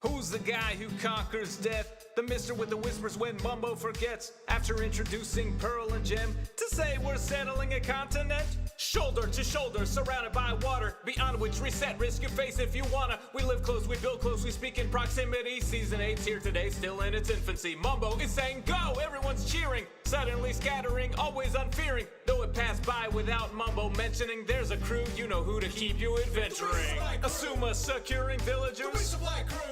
Who's the guy who conquers death? The mister with the whispers when Mumbo forgets. After introducing Pearl and Gem to say we're settling a continent. Shoulder to shoulder, surrounded by water, beyond which reset, risk your face if you wanna. We live close, we build close, we speak in proximity. Season 8's here today, still in its infancy. Mumbo is saying go, everyone's cheering, suddenly scattering, always unfearing. Though it passed by without Mumbo mentioning, there's a crew, you know who to keep you adventuring. Asuma securing villagers,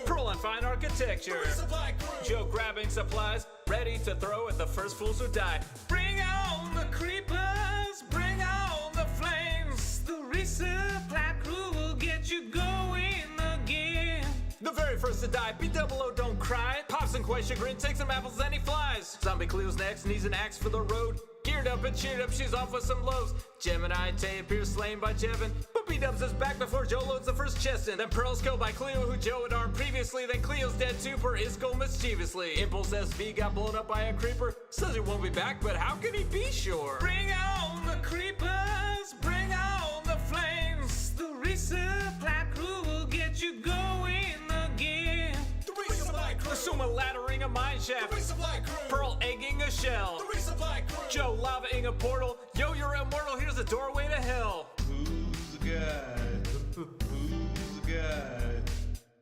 Pearl on fine architecture, Joe grabbing supplies, ready to throw at the first fools who die. Bring on the creepers, bring on the flames. The resupply crew will get you going again. The very first to die, B-double-O don't cry. Pops and quite chagrin, takes some apples and he flies. Zombie Cleo's next, needs an axe for the road. Geared up and cheered up, she's off with some lows. Gemini Tay appears slain by Jevin, but B-dubs is back before Joe loads the first chest in. Then Pearl's killed by Cleo, who Joe had armed previously. Then Cleo's dead too per Isco mischievously. Impulse SV got blown up by a creeper, says he won't be back, but how can he be sure? Bring on the creepers, bring on the flames. The resupply crew will get you going again. The resupply crew. Asuma laddering a mine shaft. The resupply crew. Pearl egging a shell. The resupply crew. Joe lavaing a portal. Yo, you're immortal, here's a doorway to hell. Who's the guy? Who's the guy?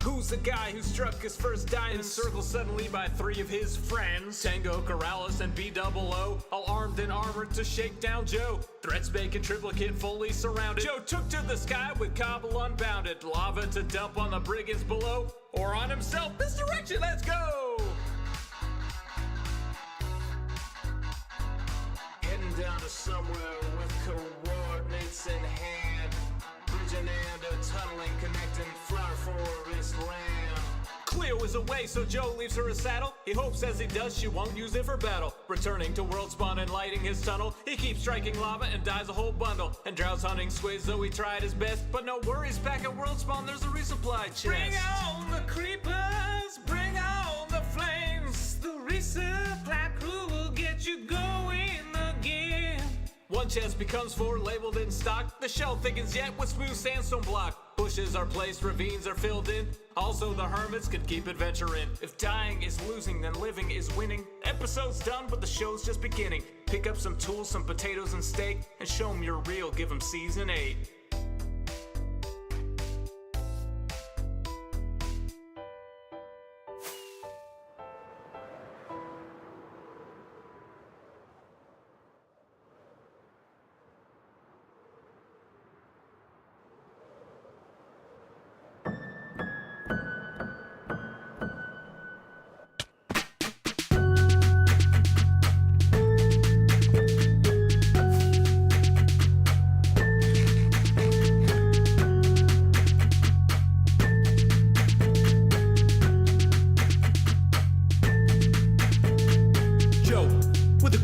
Who's the guy who struck his first diamond? Encircled suddenly by three of his friends, Tango, Corrales, and B-double-O, all armed and armored to shake down Joe. Threats bacon triplicate fully surrounded. Joe took to the sky with Cobble unbounded. Lava to dump on the brigands below, or on himself. This direction, let's go! Heading down to somewhere with coordinates in hand. Bridging and a tunneling connecting flower forest land. Cleo is away, so Joe leaves her a saddle. He hopes as he does she won't use it for battle. Returning to world spawn and lighting his tunnel, he keeps striking lava and dies a whole bundle. And drowns hunting squids, though he tried his best. But no worries, back at world spawn there's a resupply chest. Bring on the creepers, bring on the flames. The resupply crew will get you going again. One chest becomes four, labeled in stock. The shell thickens yet with smooth sandstone block. Bushes are placed, ravines are filled in. Also the hermits could keep adventuring. If dying is losing, then living is winning. Episode's done, but the show's just beginning. Pick up some tools, some potatoes and steak, and show 'em you're real, give 'em season 8.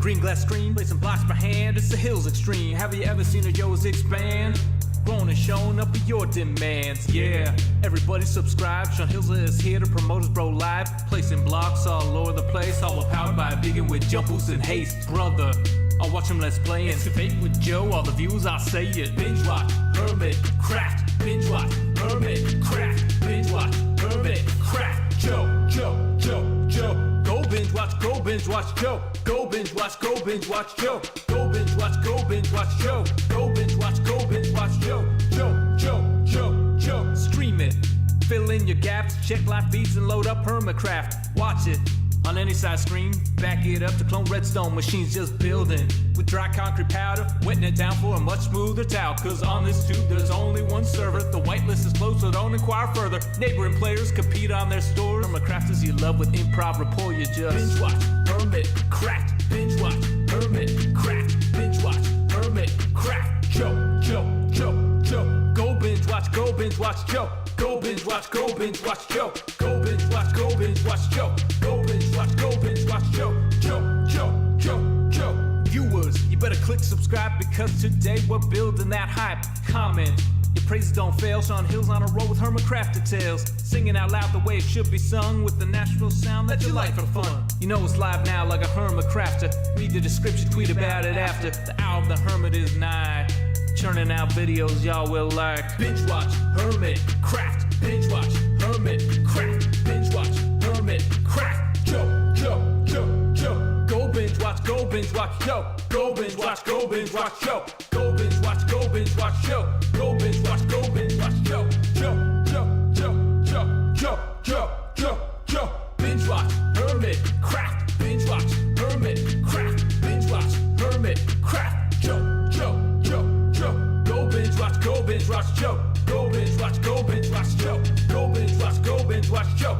Green glass screen, placing blocks per hand, it's the hills extreme. Have you ever seen a Yo's expand? Grown and shown up with your demands, yeah. Everybody subscribe, Sean Hills is here to promote his bro live. Placing blocks all over the place, all powered by a vegan with jump boost and haste. Brother, I'll watch him let's play and debate with Joe, all the views I'll say it. Binge watch, HermitCraft, binge watch, HermitCraft, binge watch, HermitCraft. Joe, Joe, Joe, Joe. Go binge watch, go binge watch Joe. Go binge watch, go binge watch Joe. Go binge watch, go binge watch Joe. Go binge watch, go binge watch Joe. Joe, Joe, Joe, Joe. Stream it, fill in your gaps, check live feeds and load up HermitCraft. Watch it on any side screen, back it up to clone redstone machines just building. With dry concrete powder, wetting it down for a much smoother towel. Cause on this tube there's only one server. The whitelist is closed, so don't inquire further. Neighboring players compete on their stores. HermitCrafters you love with improv rapport, you just binge watch, HermitCraft, binge watch, HermitCraft, binge watch, HermitCraft. Joe, Joe, Joe, Joe. Go binge watch, go binge watch Joe. Go binge watch, go binge watch Joe. Go binge watch, go binge watch Joe. Go binge watch, go binge watch Joe. Joe, Joe, Joe, Joe. Viewers, you better click subscribe because today we're building that hype. Comment, your praises don't fail. Sean Hill's on a roll with HermitCraft details. Singing out loud the way it should be sung with the natural sound that you like for fun. You know it's live now like a HermitCrafter. Read the description, tweet about it after. The hour of the hermit is nigh. Churning out videos y'all will like. Binge watch, HermitCraft, binge watch, HermitCraft, binge binge watch, yo. Go binge watch, yo. Go binge watch, yo. Go binge watch, yo. Binge watch, HermitCraft. Binge watch, HermitCraft. Binge watch, HermitCraft. Go binge watch, yo. Go binge watch, yo. Go binge watch, yo.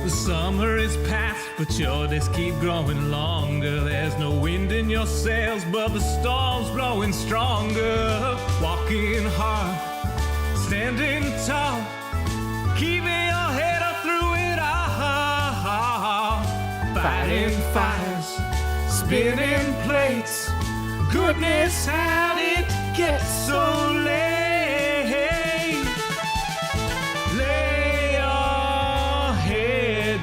The summer is past, but your days keep growing longer. There's no wind in your sails, but the storm's blowing stronger. Walking hard, standing tall, keeping your head up through it all. Fighting fires, spinning plates. Goodness, how did it get so late?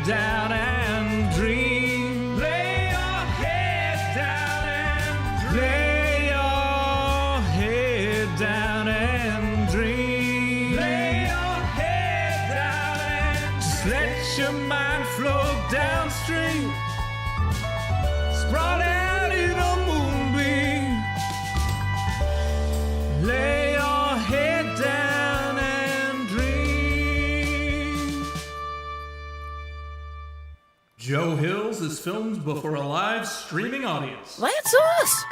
Down and dream. Lay your head down and dream. Lay your head down and dream. Lay your head down and just let your mind flow downstream. Sprawled out in a moonbeam. Lay your head down and dream. Joe Hills is filmed before a live streaming audience. That's us!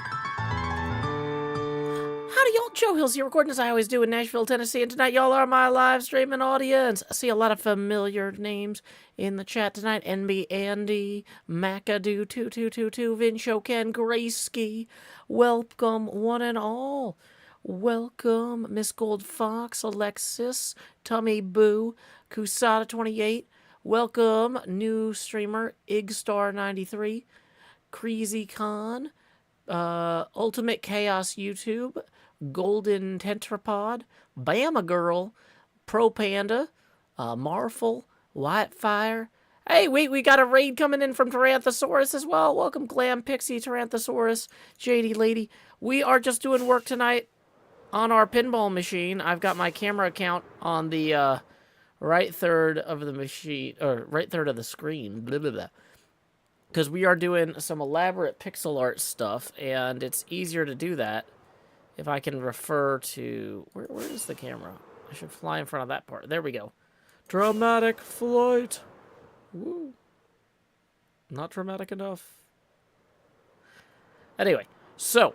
Howdy, y'all. Joe Hills here, recording as I always do in Nashville, Tennessee, and tonight y'all are my live streaming audience. I see a lot of familiar names in the chat tonight. NB Andy, McAdoo2222, Vin Shoken, Grayski. Welcome, one and all. Welcome, Miss Gold Fox, Alexis, Tummy Boo, Kusada28. Welcome, new streamer, Igstar93, Creasy Khan, Ultimate Chaos YouTube, Golden Tetrapod, Bama Girl, Pro Panda, Marful, Whitefire. Hey, wait, we got a raid coming in from Tyranthosaurus as well. Welcome, Glam Pixie, Tyranthosaurus, JD Lady. We are just doing work tonight on our pinball machine. I've got my camera account on the, right third of the machine, or right third of the screen, blah, blah, blah. Because we are doing some elaborate pixel art stuff, and it's easier to do that if I can refer to, where is the camera? I should fly in front of that part. There we go. Dramatic flight. Woo. Not dramatic enough. Anyway, so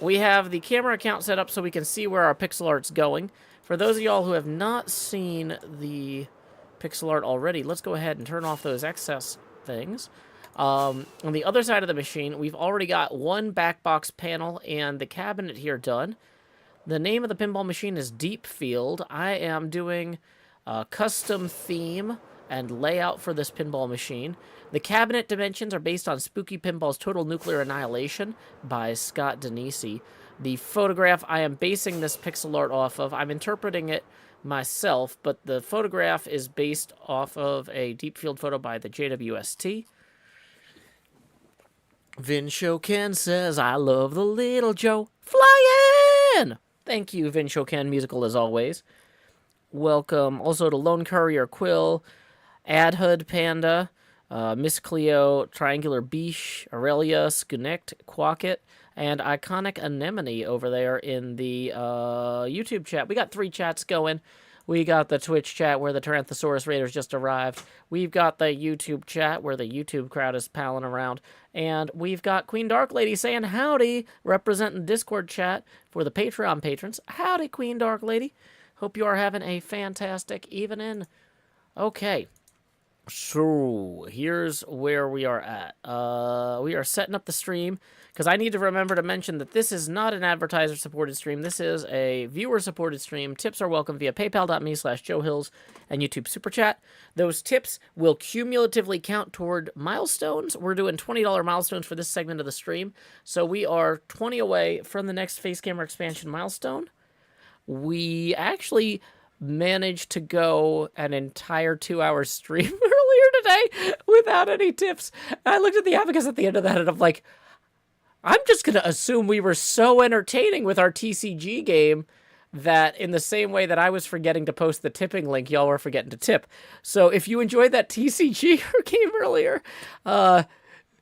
we have the camera account set up so we can see where our pixel art's going. For those of y'all who have not seen the pixel art already, let's go ahead and turn off those excess things. On the other side of the machine, we've already got one back box panel and the cabinet here done. The name of the pinball machine is Deep Field. I am doing a custom theme and layout for this pinball machine. The cabinet dimensions are based on Spooky Pinball's Total Nuclear Annihilation by Scott Denisi. The photograph I am basing this pixel art off of, I'm interpreting it myself, but the photograph is based off of a deep field photo by the JWST. Vin Shoken says, I love the little Joe flying! Thank you, Vin Shoken Musical, as always. Welcome also to Lone Courier Quill, Adhood Panda, Miss Cleo, Triangular Beesh, Aurelia, Skunect, Quacket, and Iconic Anemone over there in the YouTube chat. We got 3 chats going. We got the Twitch chat where the Tyrannosaurus Raiders just arrived. We've got the YouTube chat where the YouTube crowd is palling around. And we've got Queen Dark Lady saying howdy, representing the Discord chat for the Patreon patrons. Howdy, Queen Dark Lady. Hope you are having a fantastic evening. Okay. So, here's where we are at. We are setting up the stream, because I need to remember to mention that this is not an advertiser-supported stream. This is a viewer-supported stream. Tips are welcome via paypal.me/JoeHills and YouTube Super Chat. Those tips will cumulatively count toward milestones. We're doing $20 milestones for this segment of the stream, so we are 20 away from the next face camera expansion milestone. We actually managed to go an entire 2-hour stream earlier today without any tips. And I looked at the abacus at the end of that, and I'm like, I'm just going to assume we were so entertaining with our TCG game that in the same way that I was forgetting to post the tipping link, y'all were forgetting to tip. So if you enjoyed that TCG game earlier,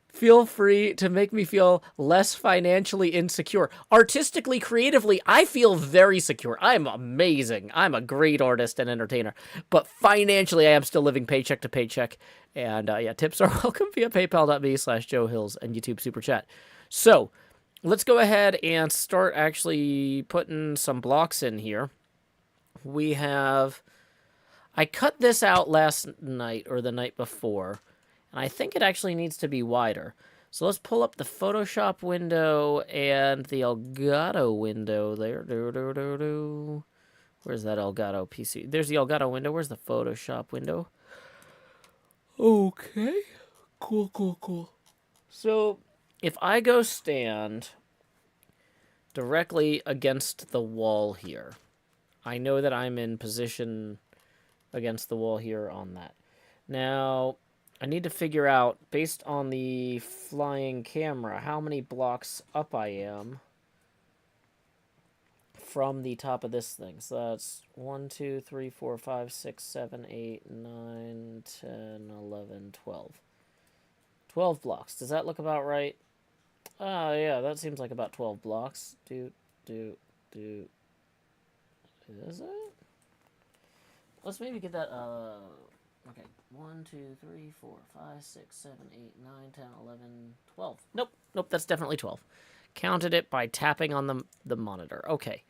feel free to make me feel less financially insecure. Artistically, creatively, I feel very secure. I'm amazing. I'm a great artist and entertainer. But financially, I am still living paycheck to paycheck. And yeah, tips are welcome via paypal.me/JoeHills and YouTube Super Chat. So let's go ahead and start actually putting some blocks in here. We have... I cut this out last night or the night before. And I think it actually needs to be wider. So let's pull up the Photoshop window and the Elgato window there. Where's that Elgato PC? There's the Elgato window. Where's the Photoshop window? Okay. Cool. So if I go stand directly against the wall here, I know that I'm in position against the wall here on that. Now, I need to figure out, based on the flying camera, how many blocks up I am from the top of this thing. So that's 1, 2, 3, 4, 5, 6, 7, 8, 9, 10, 11, 12. 12 blocks. Does that look about right? Yeah, that seems like about 12 blocks. Is it? Let's maybe get that, okay. 1, 2, 3, 4, 5, 6, 7, 8, 9, 10, 11, 12. Nope, that's definitely 12. Counted it by tapping on the monitor. Okay.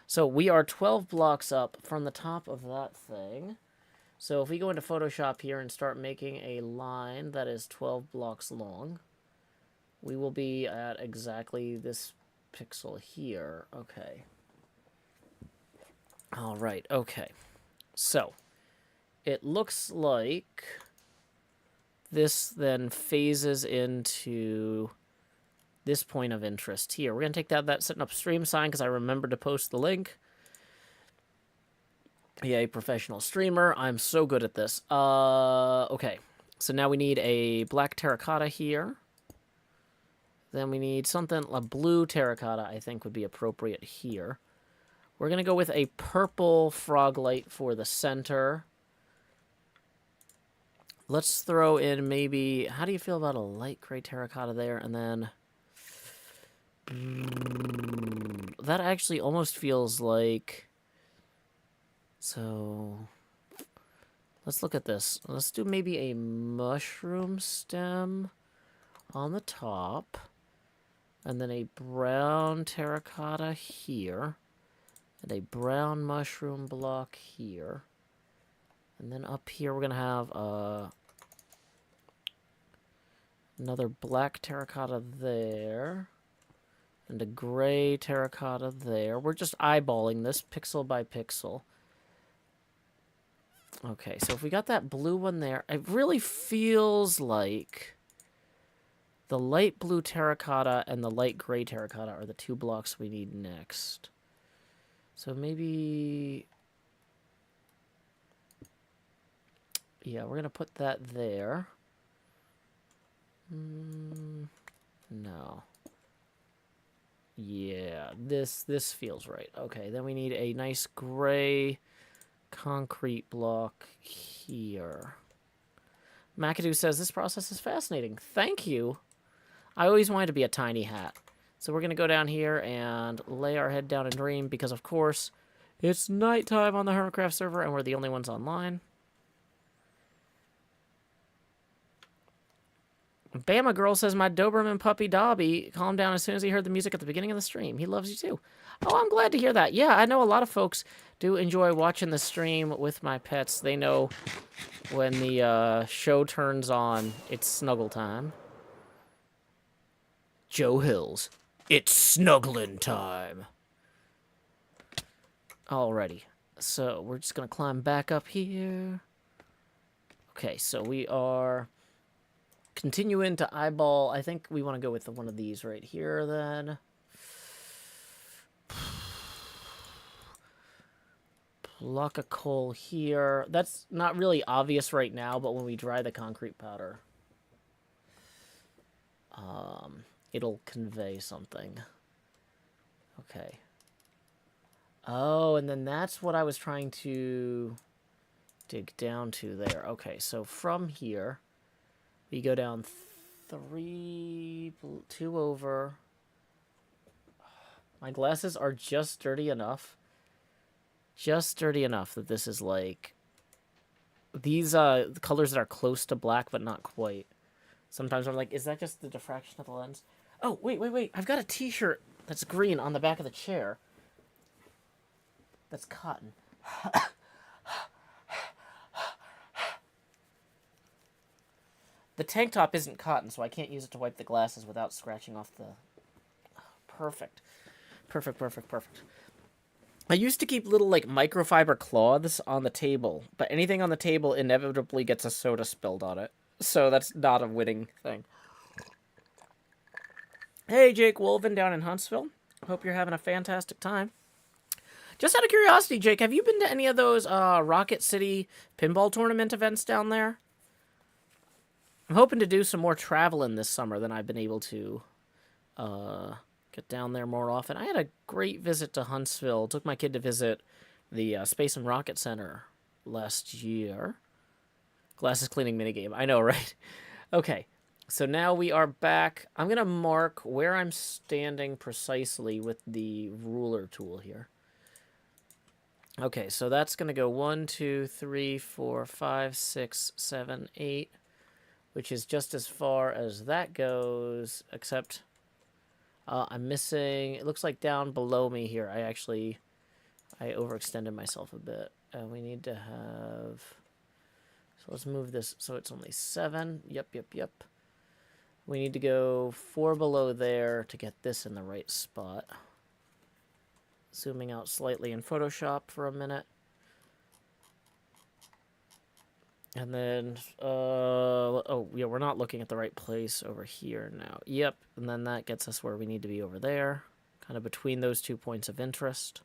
So we are 12 blocks up from the top of that thing. So if we go into Photoshop here and start making a line that is 12 blocks long, we will be at exactly this pixel here. Okay. All right, okay. So it looks like this then phases into this point of interest here. We're going to take that setting up stream sign because I remembered to post the link. Yeah, a professional streamer. I'm so good at this. Okay. So now we need a black terracotta here. Then we need something, a blue terracotta I think would be appropriate here. We're going to go with a purple frog light for the center. Let's throw in maybe... How do you feel about a light gray terracotta there? And then... That actually almost feels like... So... Let's look at this. Let's do maybe a mushroom stem on the top. And then a brown terracotta here. And a brown mushroom block here. And then up here we're going to have another black terracotta there. And a gray terracotta there. We're just eyeballing this pixel by pixel. Okay, so if we got that blue one there, it really feels like the light blue terracotta and the light gray terracotta are the 2 blocks we need next. So maybe... Yeah, we're going to put that there. No. Yeah, this feels right. Okay, then we need a nice gray concrete block here. McAdoo says, this process is fascinating. Thank you. I always wanted to be a tiny hat. So we're going to go down here and lay our head down and dream because, of course, it's nighttime on the HermitCraft server and we're the only ones online. Bama Girl says, my Doberman puppy Dobby calmed down as soon as he heard the music at the beginning of the stream. He loves you too. Oh, I'm glad to hear that. Yeah, I know a lot of folks do enjoy watching the stream with my pets. They know when the show turns on, it's snuggle time. Joe Hills, it's snuggling time. Alrighty, so we're just going to climb back up here. Okay, so we are... continuing to eyeball. I think we want to go with one of these right here then. block of coal here. That's not really obvious right now, but when we dry the concrete powder, it'll convey something. Okay. Oh, and then that's what I was trying to dig down to there. Okay, so from here, we go down 2 over. My glasses are just dirty enough. Just dirty enough that this is like... These colors that are close to black, but not quite. Sometimes I'm like, is that just the diffraction of the lens? Oh, wait. I've got a t-shirt that's green on the back of the chair. That's cotton. The tank top isn't cotton, so I can't use it to wipe the glasses without scratching off the... Perfect. Perfect. I used to keep little, like, microfiber cloths on the table, but anything on the table inevitably gets a soda spilled on it. So that's not a winning thing. Hey, Jake Wolven down in Huntsville. Hope you're having a fantastic time. Just out of curiosity, Jake, have you been to any of those Rocket City pinball tournament events down there? I'm hoping to do some more traveling this summer than I've been able to get down there more often. I had a great visit to Huntsville. Took my kid to visit the Space and Rocket Center last year. Glasses cleaning minigame. I know, right? Okay, so now we are back. I'm going to mark where I'm standing precisely with the ruler tool here. Okay, so that's going to go 1, 2, 3, 4, 5, 6, 7, 8, which is just as far as that goes, except I'm missing, it looks like down below me here, I overextended myself a bit. We need to have, so let's move this so it's only 7. Yep. We need to go 4 below there to get this in the right spot. Zooming out slightly in Photoshop for a minute. And then, oh, yeah, we're not looking at the right place over here now. Yep, and then that gets us where we need to be over there. Kind of between those 2 points of interest.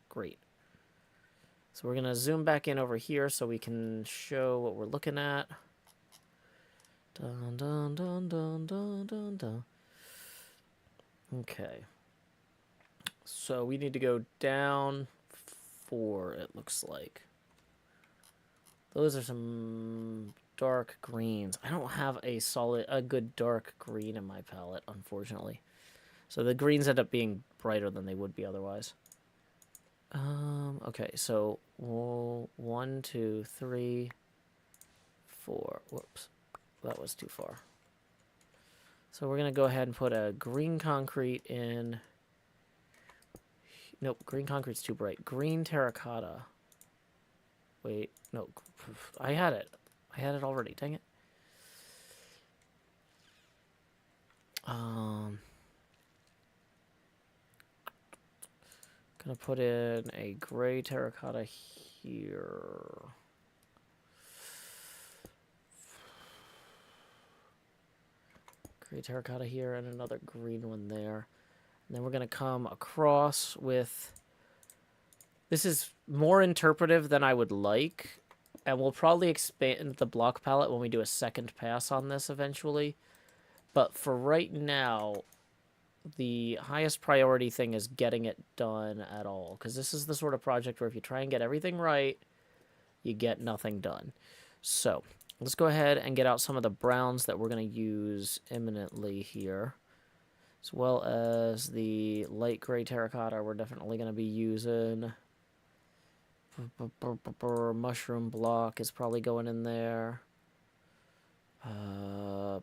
Great. So we're going to zoom back in over here so we can show what we're looking at. Dun. Okay. So we need to go down 4, it looks like. Those are some dark greens. I don't have a good dark green in my palette, unfortunately. So the greens end up being brighter than they would be otherwise. Okay, so 1, 2, 3, 4. Whoops, that was too far. So we're going to go ahead and put a green concrete in. Nope, green concrete's too bright. Green terracotta. Wait, no, I had it. I had it already, dang it. Gonna put in a gray terracotta here. Gray terracotta here and another green one there. And then we're gonna come across with... This is more interpretive than I would like, and we'll probably expand the block palette when we do a second pass on this eventually. But for right now, the highest priority thing is getting it done at all, because this is the sort of project where if you try and get everything right, you get nothing done. So let's go ahead and get out some of the browns that we're going to use imminently here, as well as the light gray terracotta we're definitely going to be using. Mushroom block is probably going in there.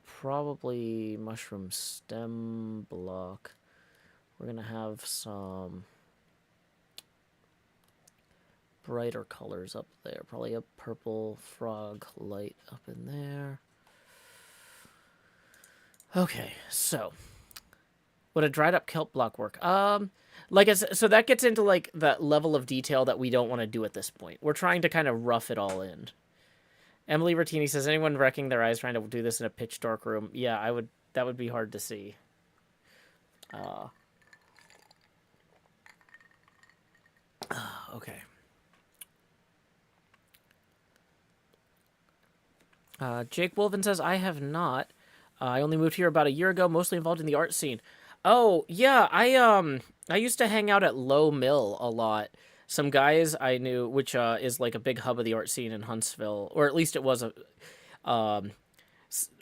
Probably mushroom stem block. We're gonna have some brighter colors up there. Probably a purple frog light up in there. Okay, so would a dried up kelp block work? Like I said, so that gets into like that level of detail that we don't want to do at this point. We're trying to kind of rough it all in. Emily Bertini says, anyone wrecking their eyes trying to do this in a pitch dark room? Yeah, that would be hard to see. Okay. Jake Wolven says, I have not. I only moved here about a year ago, mostly involved in the art scene. Oh, yeah, I used to hang out at Low Mill a lot. Some guys I knew, which is like a big hub of the art scene in Huntsville, or at least it was a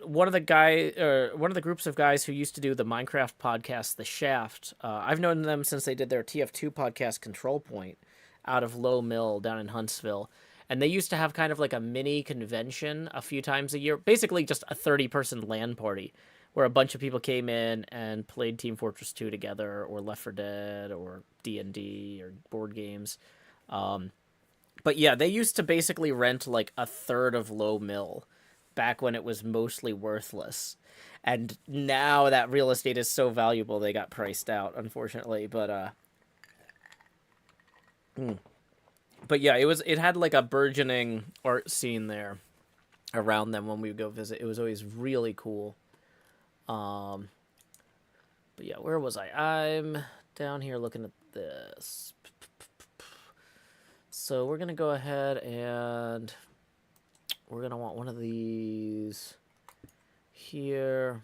one of the groups of guys who used to do the Minecraft podcast, The Shaft. I've known them since they did their TF2 podcast, Control Point, out of Low Mill down in Huntsville. And they used to have kind of like a mini convention a few times a year, basically just a 30-person LAN party, where a bunch of people came in and played Team Fortress 2 together, or Left 4 Dead, or D&D, or board games. But yeah, they used to basically rent like a third of Low Mill back when it was mostly worthless. And now that real estate is so valuable, they got priced out, unfortunately. But yeah, it had like a burgeoning art scene there around them when we would go visit. It was always really cool. But yeah, where was I? I'm down here looking at this. So we're gonna go ahead and we're gonna want one of these here.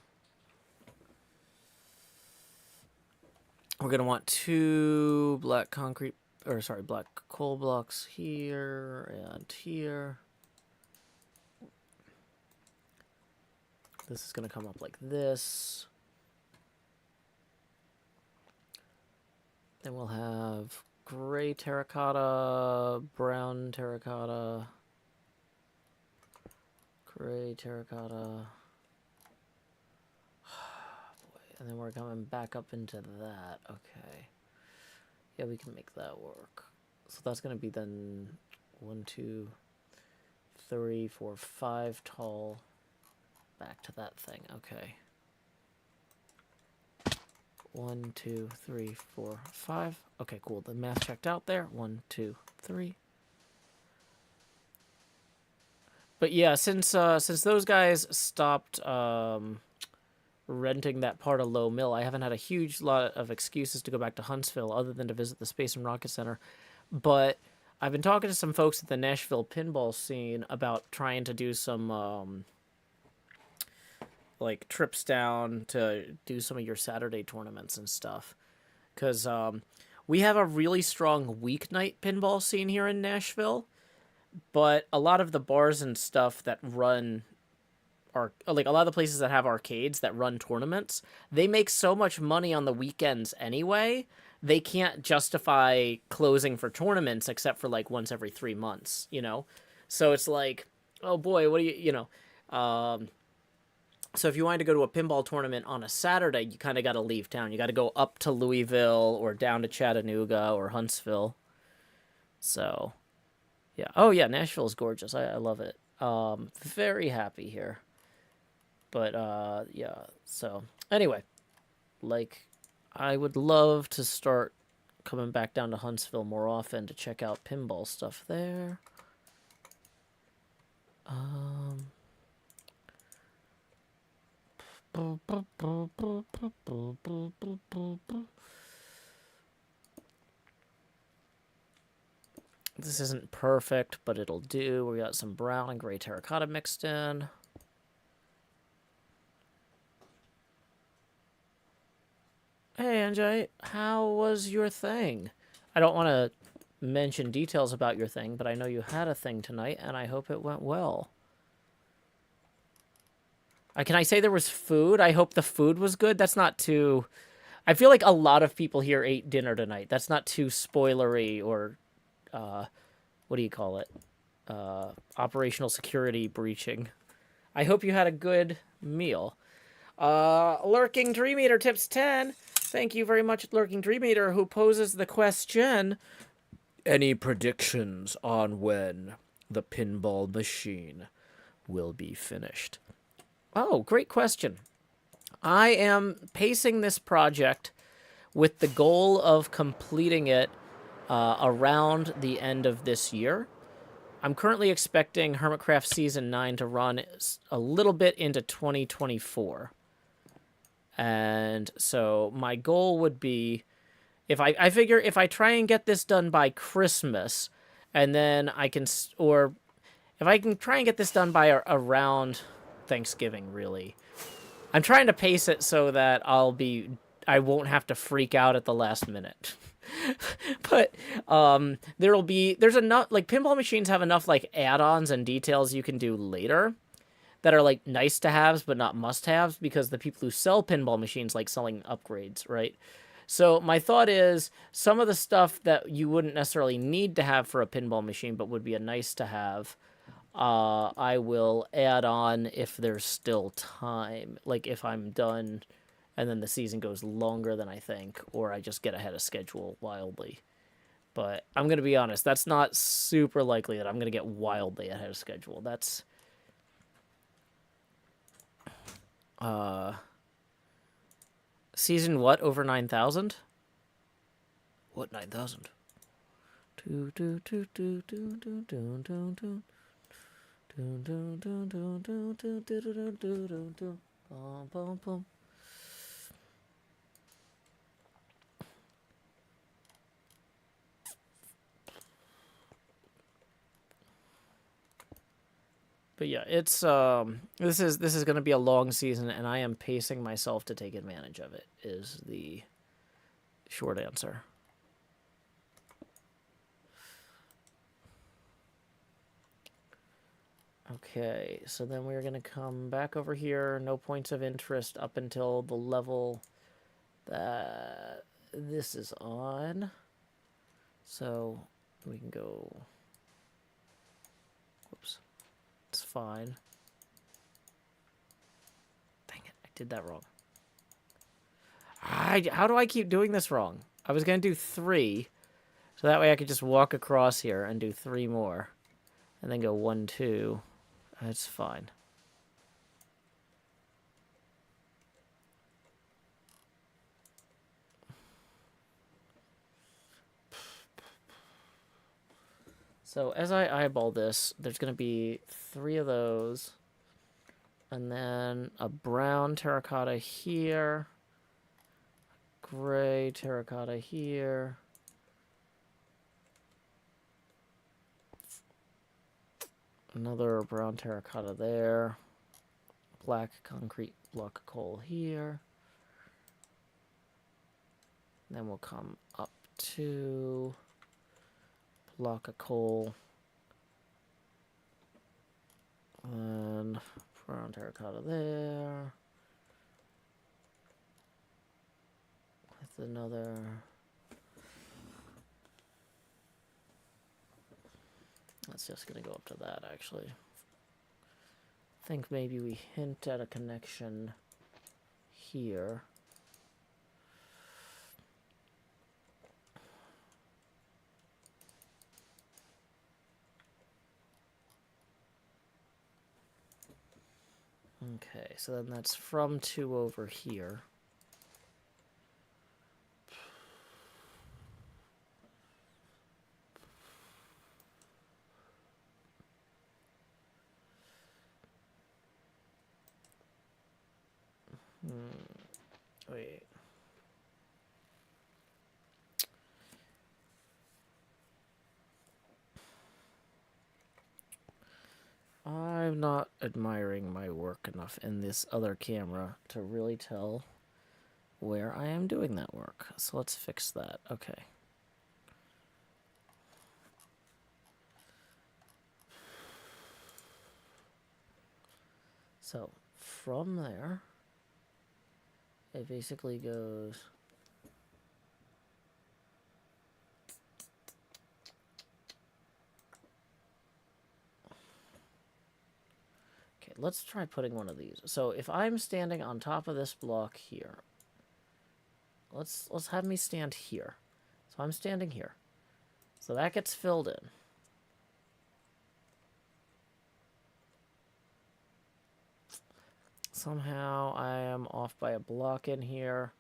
We're gonna want 2 black coal blocks here and here. This is gonna come up like this. Then we'll have gray terracotta, brown terracotta, gray terracotta. Boy, and then we're coming back up into that. Okay. Yeah, we can make that work. So that's going to be then 1, 2, 3, 4, 5 tall. Back to that thing. Okay. 1, 2, 3, 4, 5. Okay, cool. The math checked out there. 1, 2, 3. But yeah, since those guys stopped renting that part of Low Mill, I haven't had a huge lot of excuses to go back to Huntsville other than to visit the Space and Rocket Center. But I've been talking to some folks at the Nashville pinball scene about trying to do some like trips down to do some of your Saturday tournaments and stuff. Because we have a really strong weeknight pinball scene here in Nashville, but a lot of the bars and stuff that run like a lot of the places that have arcades that run tournaments, they make so much money on the weekends anyway, they can't justify closing for tournaments except for like once every 3 months, you know? So it's like, oh boy, what do you know? So if you wanted to go to a pinball tournament on a Saturday, you kind of got to leave town. You got to go up to Louisville or down to Chattanooga or Huntsville. So, yeah. Oh, yeah, Nashville is gorgeous. I love it. Very happy here. But, yeah. So, anyway. Like, I would love to start coming back down to Huntsville more often to check out pinball stuff there. This isn't perfect, but it'll do. We got some brown and gray terracotta mixed in. Hey, NJ, how was your thing? I don't want to mention details about your thing, but I know you had a thing tonight, and I hope it went well. Can I say there was food? I hope the food was good. That's not too... I feel like a lot of people here ate dinner tonight. That's not too spoilery or... what do you call it? Operational security breaching. I hope you had a good meal. Lurking Dream Eater tips 10. Thank you very much, Lurking Dream Eater, who poses the question... Any predictions on when the pinball machine will be finished? Oh, great question. I am pacing this project with the goal of completing it around the end of this year. I'm currently expecting HermitCraft Season 9 to run a little bit into 2024. And so my goal would be, I figure if I try and get this done by Christmas, and then I can, or if I can try and get this done by around Thanksgiving, really. I'm trying to pace it so that I won't have to freak out at the last minute. But there's enough, like, pinball machines have enough, like, add-ons and details you can do later that are, like, nice to haves but not must haves, because the people who sell pinball machines like selling upgrades, right? So my thought is some of the stuff that you wouldn't necessarily need to have for a pinball machine but would be a nice to have, I will add on if there's still time. Like if I'm done and then the season goes longer than I think, or I just get ahead of schedule wildly. But I'm going to be honest, that's not super likely that I'm going to get wildly ahead of schedule. That's... season what? Over 9,000? What 9,000? But yeah, it's this is going to be a long season, and I am pacing myself to take advantage of it, is the short answer. Okay, so then we're going to come back over here, no points of interest up until the level that this is on. So we can go, whoops, it's fine. Dang it, I did that wrong. How do I keep doing this wrong? I was going to do 3, so that way I could just walk across here and do 3 more. And then go 1, 2. That's fine. So as I eyeball this, there's going to be 3 of those. And then a brown terracotta here. Gray terracotta here. Another brown terracotta there. Black concrete block of coal here. And then we'll come up to block of coal. And brown terracotta there. With another... That's just going to go up to that, actually. I think maybe we hint at a connection here. Okay, so then that's from 2 over here. Wait. I'm not admiring my work enough in this other camera to really tell where I am doing that work. So let's fix that. Okay. So from there, it basically goes... Okay, let's try putting one of these. So if I'm standing on top of this block here, let's have me stand here. So I'm standing here. So that gets filled in. Somehow I am off by a block in here.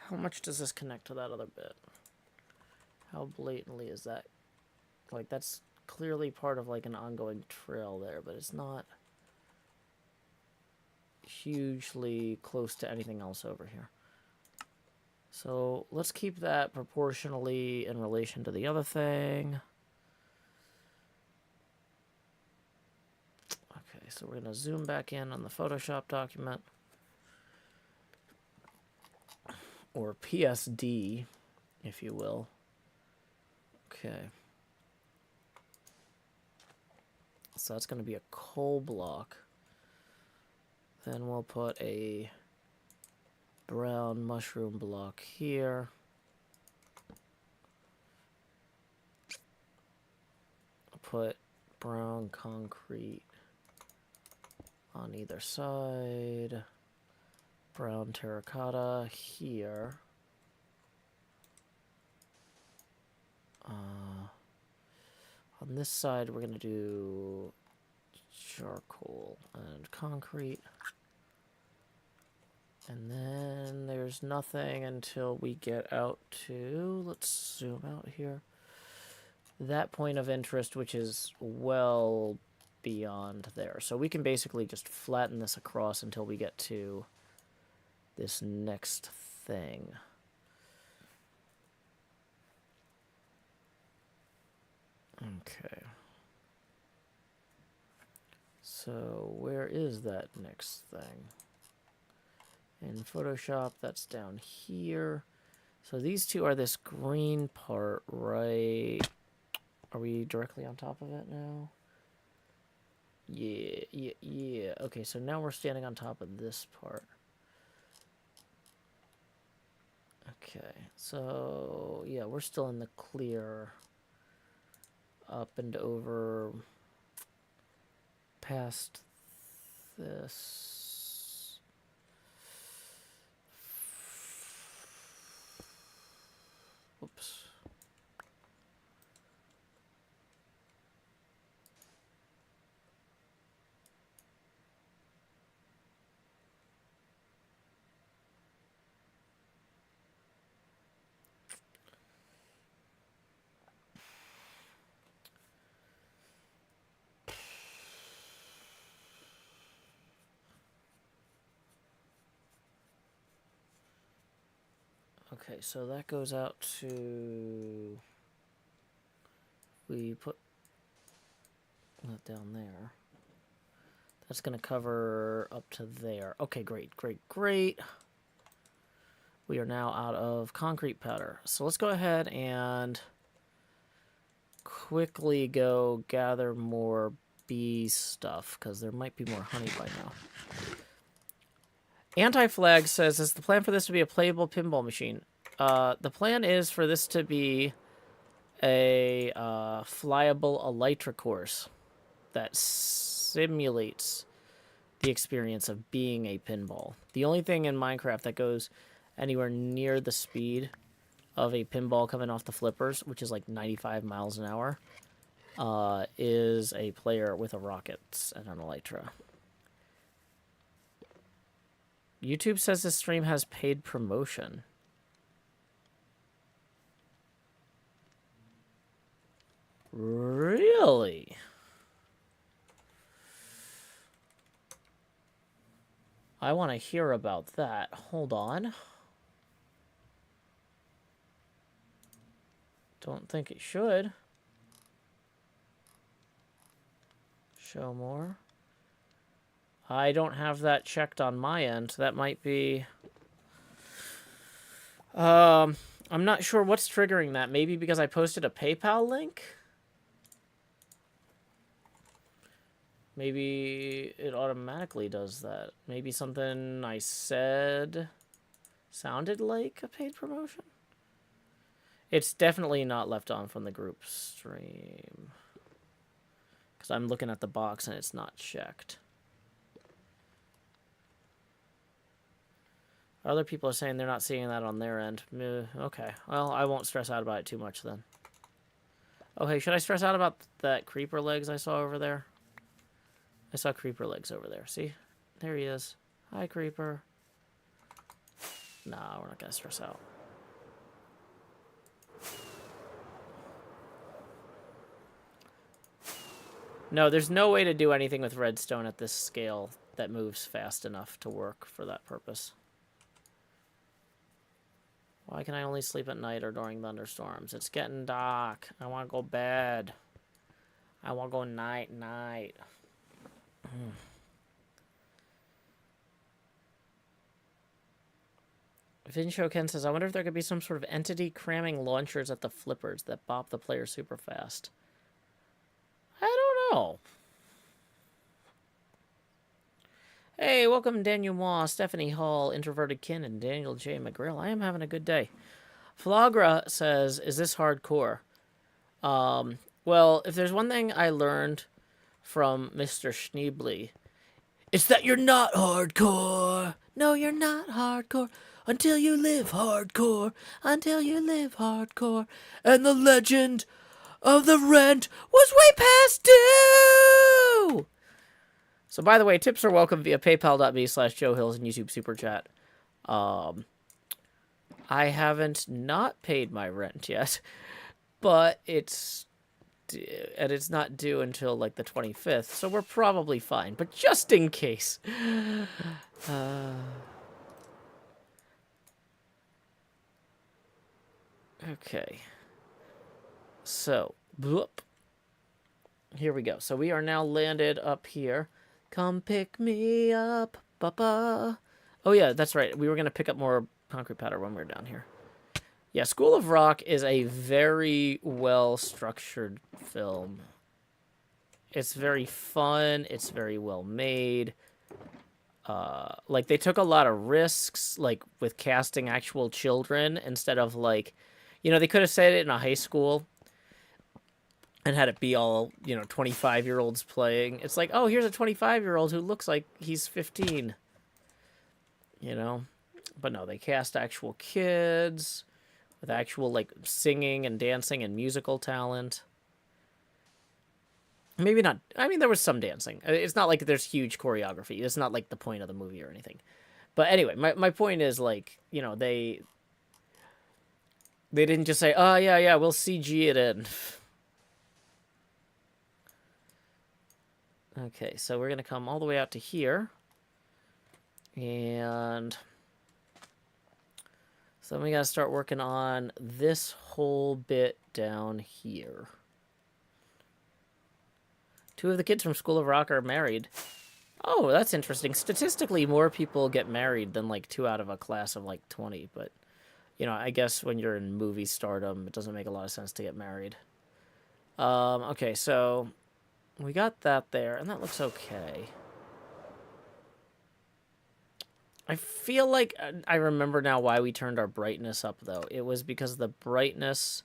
How much does this connect to that other bit? How blatantly is that? Like, that's clearly part of, like, an ongoing trail there, but it's not hugely close to anything else over here. So let's keep that proportionally in relation to the other thing. Okay, so we're going to zoom back in on the Photoshop document. Or PSD, if you will. Okay. So that's going to be a coal block. Then we'll put a brown mushroom block here. I'll put brown concrete on either side. Brown terracotta here. On this side, we're going to do charcoal and concrete. And then there's nothing until we get out to, let's zoom out here, that point of interest, which is well beyond there. So we can basically just flatten this across until we get to this next thing. Okay. So where is that next thing? In Photoshop, that's down here. So these two are this green part, right? Are we directly on top of it now? Yeah. Okay, so now we're standing on top of this part. Okay, so yeah, we're still in the clear. Up and over past this. Oops. Okay, so that goes out to, we put that down there. That's going to cover up to there. Okay, great. We are now out of concrete powder. So let's go ahead and quickly go gather more bee stuff, because there might be more honey by now. Anti-Flag says, is the plan for this to be a playable pinball machine? The plan is for this to be a flyable elytra course that simulates the experience of being a pinball. The only thing in Minecraft that goes anywhere near the speed of a pinball coming off the flippers, which is like 95 miles an hour, is a player with a rocket and an elytra. YouTube says this stream has paid promotion. Really? I want to hear about that. Hold on. Don't think it should. Show more. I don't have that checked on my end. That might be... I'm not sure what's triggering that. Maybe because I posted a PayPal link? Maybe it automatically does that. Maybe something I said sounded like a paid promotion? It's definitely not left on from the group stream. Because I'm looking at the box and it's not checked. Other people are saying they're not seeing that on their end. Okay, well, I won't stress out about it too much then. Oh, hey, should I stress out about that creeper legs I saw over there? I saw creeper legs over there. See? There he is. Hi, creeper. Nah, we're not going to stress out. No, there's no way to do anything with redstone at this scale that moves fast enough to work for that purpose. Why can I only sleep at night or during thunderstorms? It's getting dark. I want to go bed. I want to go night. Vinshow Ken says, I wonder if there could be some sort of entity cramming launchers at the flippers that bop the player super fast. I don't know. Hey, welcome Daniel Maw, Stephanie Hall, Introverted Kin, and Daniel J. McGrill. I am having a good day. Flagra says, is this hardcore? Well, if there's one thing I learned from Mr. Schneebly, it's that you're not hardcore. No, you're not hardcore until you live hardcore. Until you live hardcore. And the legend of the rent was way past due! So, by the way, tips are welcome via paypal.me/JoeHills and YouTube Super Chat. I haven't not paid my rent yet, but it's not due until like the 25th, so we're probably fine. But just in case. Okay. So, bloop. Here we go. So we are now landed up here. Come pick me up, papa. Oh yeah, that's right. We were going to pick up more concrete powder when we were down here. Yeah, School of Rock is a very well-structured film. It's very fun. It's very well made. Like, they took a lot of risks, like, with casting actual children instead of, like... You know, they could have said it in a high school and had it be all, 25-year-olds playing. It's like, oh, here's a 25-year-old who looks like he's 15. You know? But no, they cast actual kids with actual, like, singing and dancing and musical talent. Maybe not. I mean, there was some dancing. It's not like there's huge choreography. It's not, like, the point of the movie or anything. But anyway, my point is, like, they didn't just say, oh, yeah, we'll CG it in. Okay, so we're going to come all the way out to here. And so then we got to start working on this whole bit down here. 2 of the kids from School of Rock are married. Oh, that's interesting. Statistically, more people get married than, like, 2 out of a class of, like, 20. But, I guess when you're in movie stardom, it doesn't make a lot of sense to get married. Okay, so we got that there, and that looks okay. I feel like I remember now why we turned our brightness up, though. It was because the brightness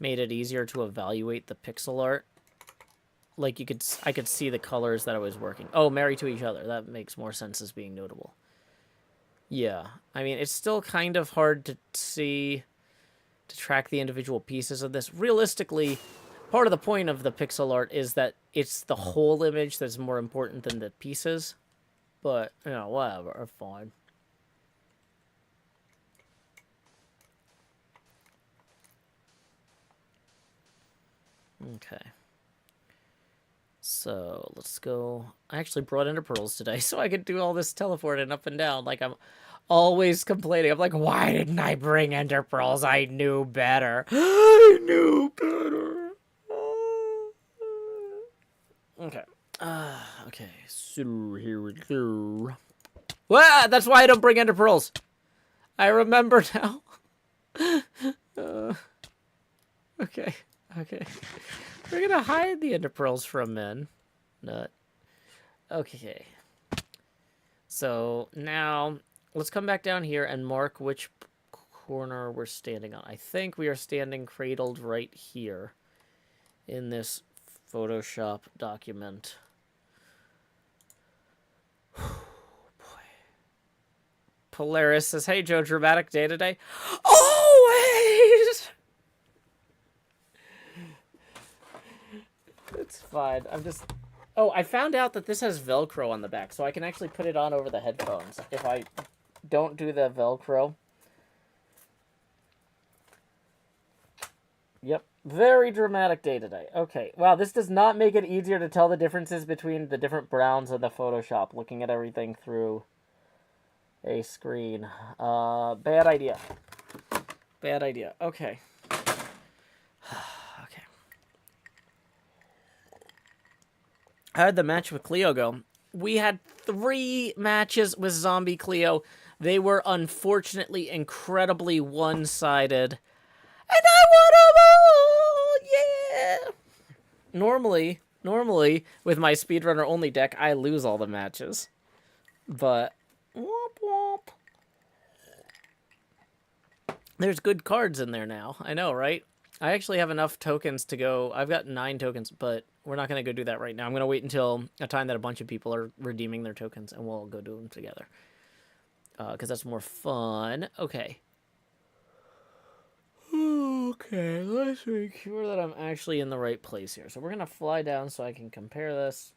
made it easier to evaluate the pixel art. Like, I could see the colors that I was working. Oh, married to each other. That makes more sense as being notable. Yeah. I mean, it's still kind of hard to track the individual pieces of this. Realistically, part of the point of the pixel art is that it's the whole image that's more important than the pieces. But, whatever. Fine. Okay. So, let's go. I actually brought Ender Pearls today, so I could do all this teleporting up and down. Like, I'm always complaining. I'm like, why didn't I bring Ender Pearls? I knew better. I knew better. Okay. Okay. So, here we go. Well, that's why I don't bring Ender Pearls. I remember now. Okay. Okay. We're gonna hide the Ender Pearls from men. Nut. Okay. So, now, let's come back down here and mark which corner we're standing on. I think we are standing cradled right here in this Photoshop document. Boy. Polaris says, hey, Joe, dramatic day today. Always! It's fine. I'm just... Oh, I found out that this has Velcro on the back, so I can actually put it on over the headphones if I don't do the Velcro. Yep. Very dramatic day today. Okay. Wow, this does not make it easier to tell the differences between the different browns of the Photoshop, looking at everything through a screen. Bad idea. Bad idea. Okay. Okay. How did the match with Cleo go? We had 3 matches with Zombie Cleo. They were unfortunately incredibly one-sided. And I won them all! Yeah! Normally, with my speedrunner only deck, I lose all the matches. But, womp womp. There's good cards in there now. I know, right? I actually have enough tokens to go. I've got 9 tokens, but we're not going to go do that right now. I'm going to wait until a time that a bunch of people are redeeming their tokens, and we'll go do them together. Because that's more fun. Okay. Okay, let's make sure that I'm actually in the right place here. So we're going to fly down so I can compare this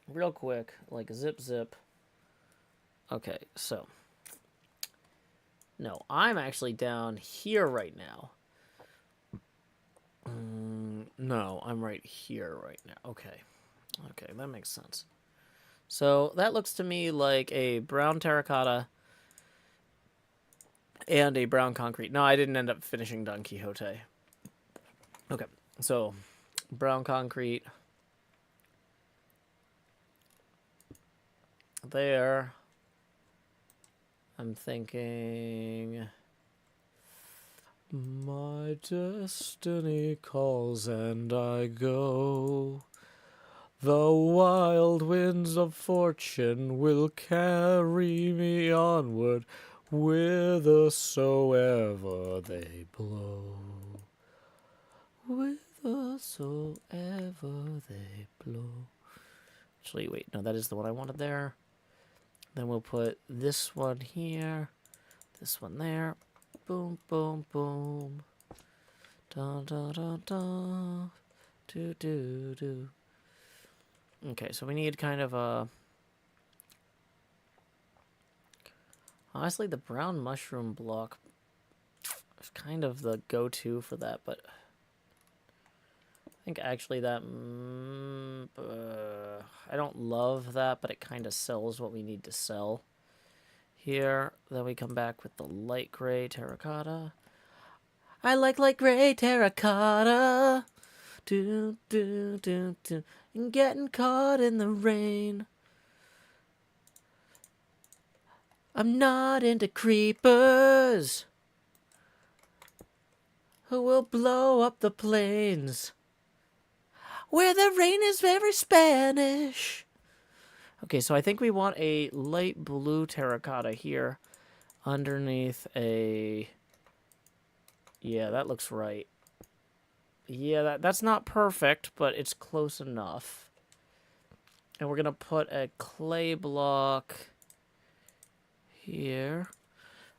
real quick, like zip zip. Okay, so. No, I'm actually down here right now. No, I'm right here right now. Okay. Okay, that makes sense. So that looks to me like a brown terracotta and a brown concrete. No, I didn't end up finishing Don Quixote. Okay, so brown concrete. There. I'm thinking... My destiny calls and I go. The wild winds of fortune will carry me onward whithersoever they blow. Whithersoever they blow. Actually, wait, no, that is the one I wanted there. Then we'll put this one here, this one there. Boom, boom, boom. Dun, dun, dun, dun. Do, do, do. Okay, so we need kind of a... Honestly, the brown mushroom block is kind of the go-to for that, but... I think actually that... I don't love that, but it kind of sells what we need to sell. Here, then we come back with the light gray terracotta. I like light gray terracotta. Do, do, do, do. And getting caught in the rain. I'm not into creepers who will blow up the plains where the rain is very Spanish. Okay, so I think we want a light blue terracotta here underneath a... Yeah, that looks right. Yeah, that's not perfect, but it's close enough. And we're going to put a clay block here.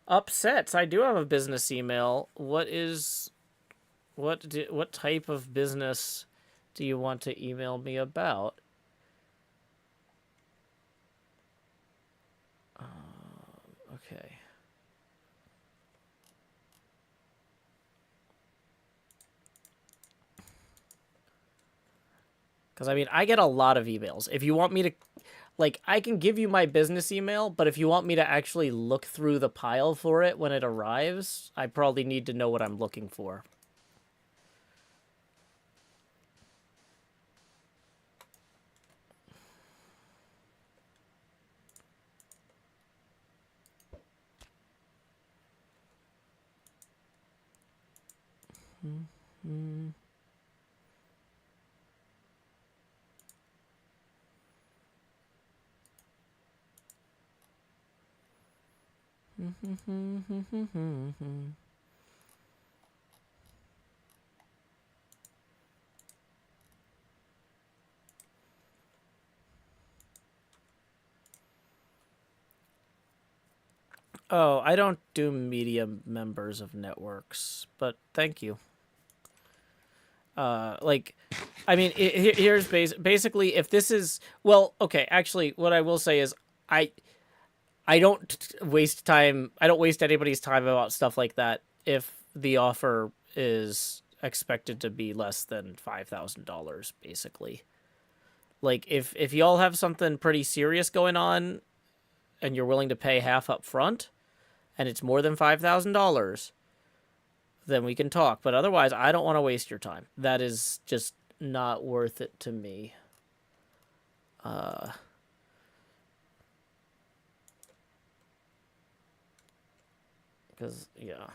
Upsets. I do have a business email. What type of business do you want to email me about? Okay. Because, I mean, I get a lot of emails. If you want me to, like, I can give you my business email, but if you want me to actually look through the pile for it when it arrives, I probably need to know what I'm looking for. Oh, I don't do media members of networks, but thank you. Like, I mean, here's basically, if this is... Well, okay, actually, what I will say is I don't waste time... I don't waste anybody's time about stuff like that if the offer is expected to be less than $5,000, basically. Like, if y'all have something pretty serious going on and you're willing to pay half up front, and it's more than $5,000, then we can talk. But otherwise, I don't want to waste your time. That is just not worth it to me. Because, yeah.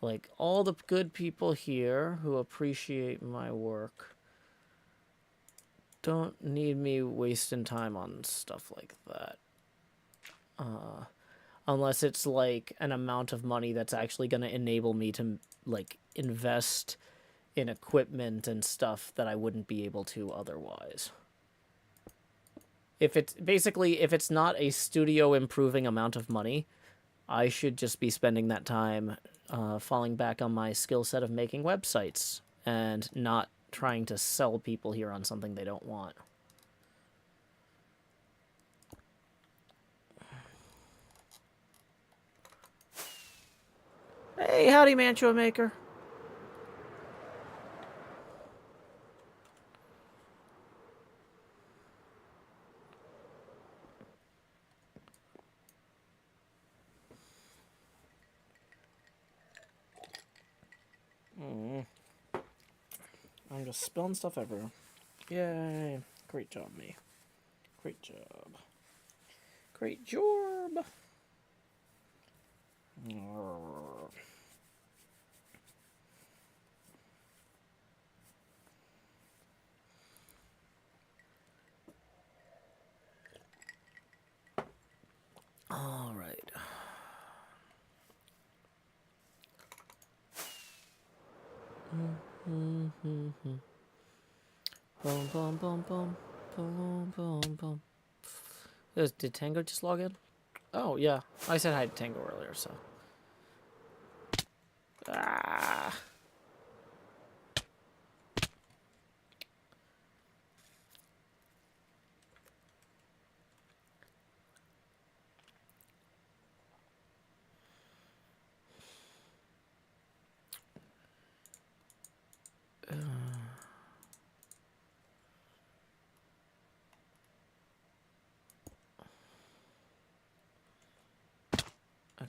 Like, all the good people here who appreciate my work don't need me wasting time on stuff like that. Unless it's, like, an amount of money that's actually going to enable me to, like, invest in equipment and stuff that I wouldn't be able to otherwise. If it's not a studio improving amount of money, I should just be spending that time falling back on my skill set of making websites and not trying to sell people here on something they don't want. Hey, howdy, Mantua Maker. I'm just spilling stuff everywhere. Yay. Great job, me. Great job. Great job. All right. Boom, boom, boom, boom, boom, boom, boom. Did Tango just log in? Oh, yeah. I said hi to Tango earlier, so. Ah.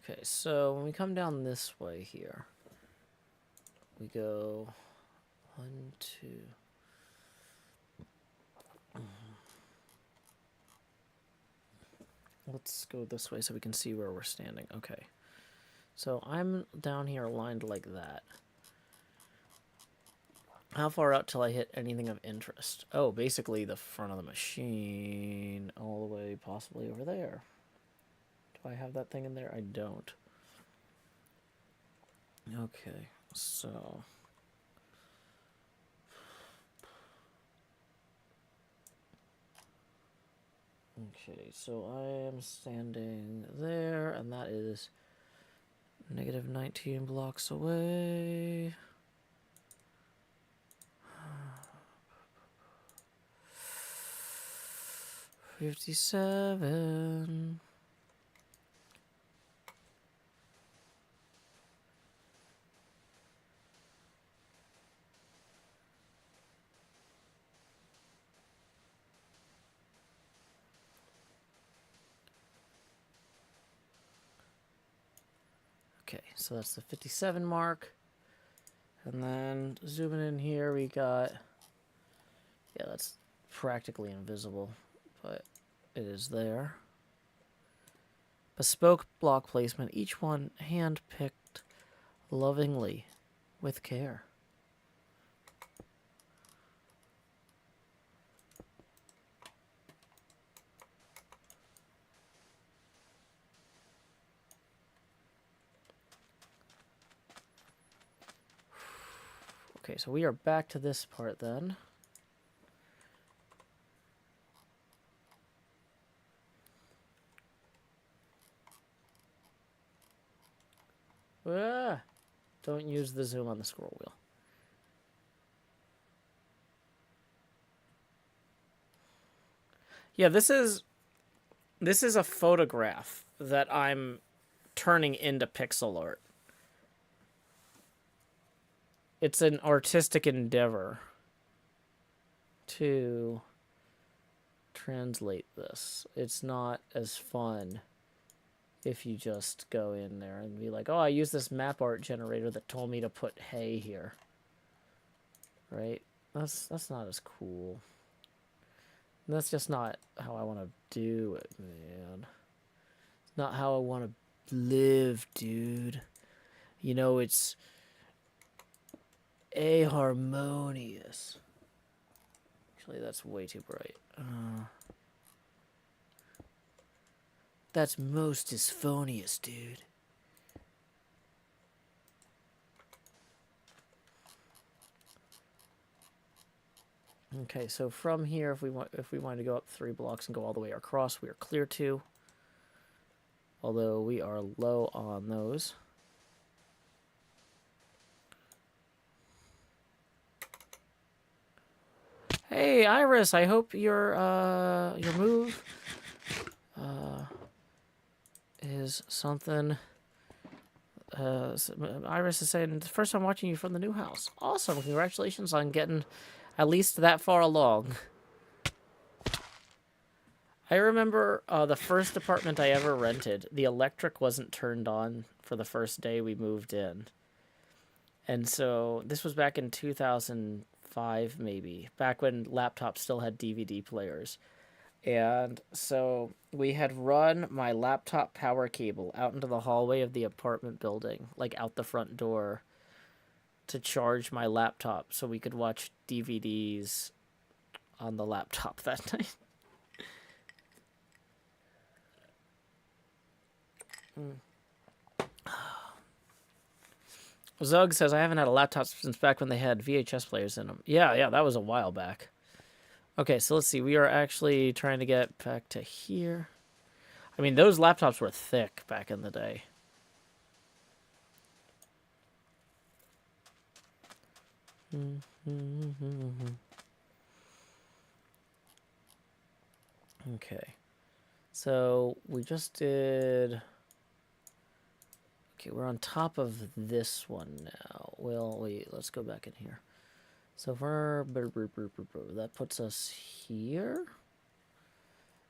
Okay, so when we come down this way here, we go 1, 2. Let's go this way so we can see where we're standing. Okay. So I'm down here aligned like that. How far out till I hit anything of interest? Oh, basically the front of the machine, all the way possibly over there. Do I have that thing in there? I don't. Okay, so... Okay, so I am standing there, and that is negative 19 blocks away. 57. Okay, so that's the 57 mark. And then zooming in here, we got... Yeah, that's practically invisible, but it is there. Bespoke block placement, each one hand-picked lovingly with care. Okay, so we are back to this part then. Ah, don't use the zoom on the scroll wheel. Yeah, this is a photograph that I'm turning into pixel art. It's an artistic endeavor to translate this. It's not as fun if you just go in there and be like, oh, I use this map art generator that told me to put hay here. Right? That's not as cool. That's just not how I want to do it, man. It's not how I want to live, dude. You know, it's aharmonious. Actually, that's way too bright. That's most dysphonious, dude. Okay, so from here, if we want to go up 3 blocks and go all the way across, we are clear to. Although we are low on those. Hey, Iris, I hope your move is something. Iris is saying, the first time watching you from the new house. Awesome, congratulations on getting at least that far along. I remember the first apartment I ever rented, the electric wasn't turned on for the first day we moved in. And so this was back in 2005, maybe, back when laptops still had DVD players. And so we had run my laptop power cable out into the hallway of the apartment building, like out the front door, to charge my laptop so we could watch DVDs on the laptop that night. Zug says, I haven't had a laptop since back when they had VHS players in them. Yeah, that was a while back. Okay, so let's see. We are actually trying to get back to here. I mean, those laptops were thick back in the day. Okay. So we just did... Okay, we're on top of this one now. Well, wait, let's go back in here. So if we're... That puts us here.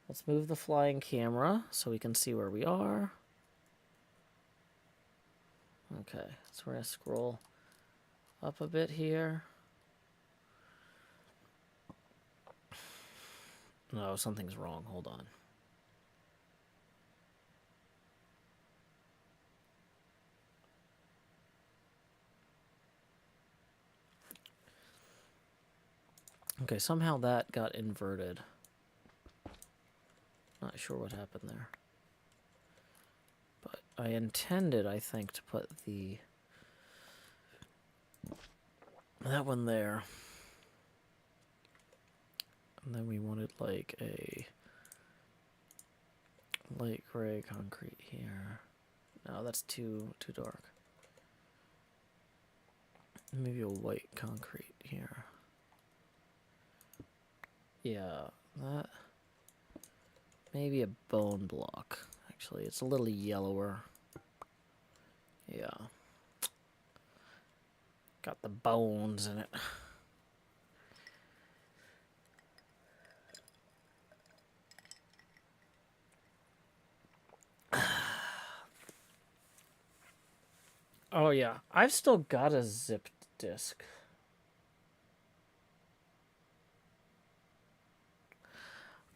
Let's move the flying camera so we can see where we are. Okay, so we're going to scroll up a bit here. No, something's wrong. Hold on. Okay, somehow that got inverted. Not sure what happened there. But I intended, I think, to put that one there. And then we wanted like a light gray concrete here. No, that's too dark. Maybe a white concrete here. Yeah, that... Maybe a bone block. Actually, it's a little yellower. Yeah. Got the bones in it. Oh, yeah. I've still got a zipped disc.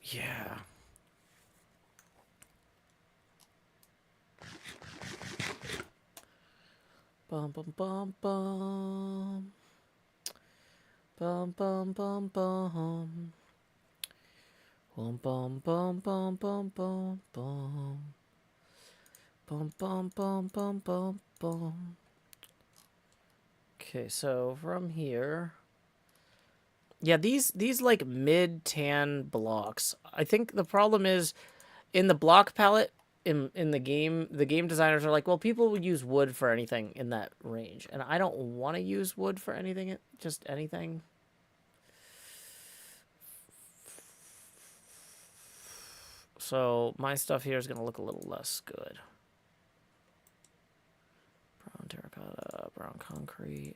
Yeah. Bum bum bum bum. Bum bum bum bum. Bum bum bum bum bum bum bum. Bum bum bum bum bum bum. Okay, so from here, yeah, these like mid-tan blocks. I think the problem is in the block palette in the game designers are like, well, people would use wood for anything in that range, and I don't want to use wood for anything, just anything. So my stuff here is going to look a little less good. Brown terracotta, brown concrete.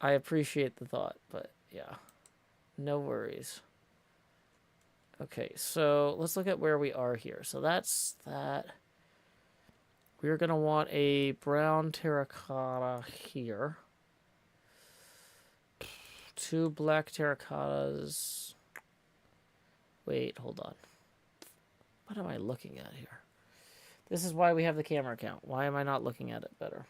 I appreciate the thought, but yeah. No worries. Okay, so let's look at where we are here. So that's that. We're going to want a brown terracotta here. 2 black terracottas. Wait, hold on. What am I looking at here? This is why we have the camera account. Why am I not looking at it better?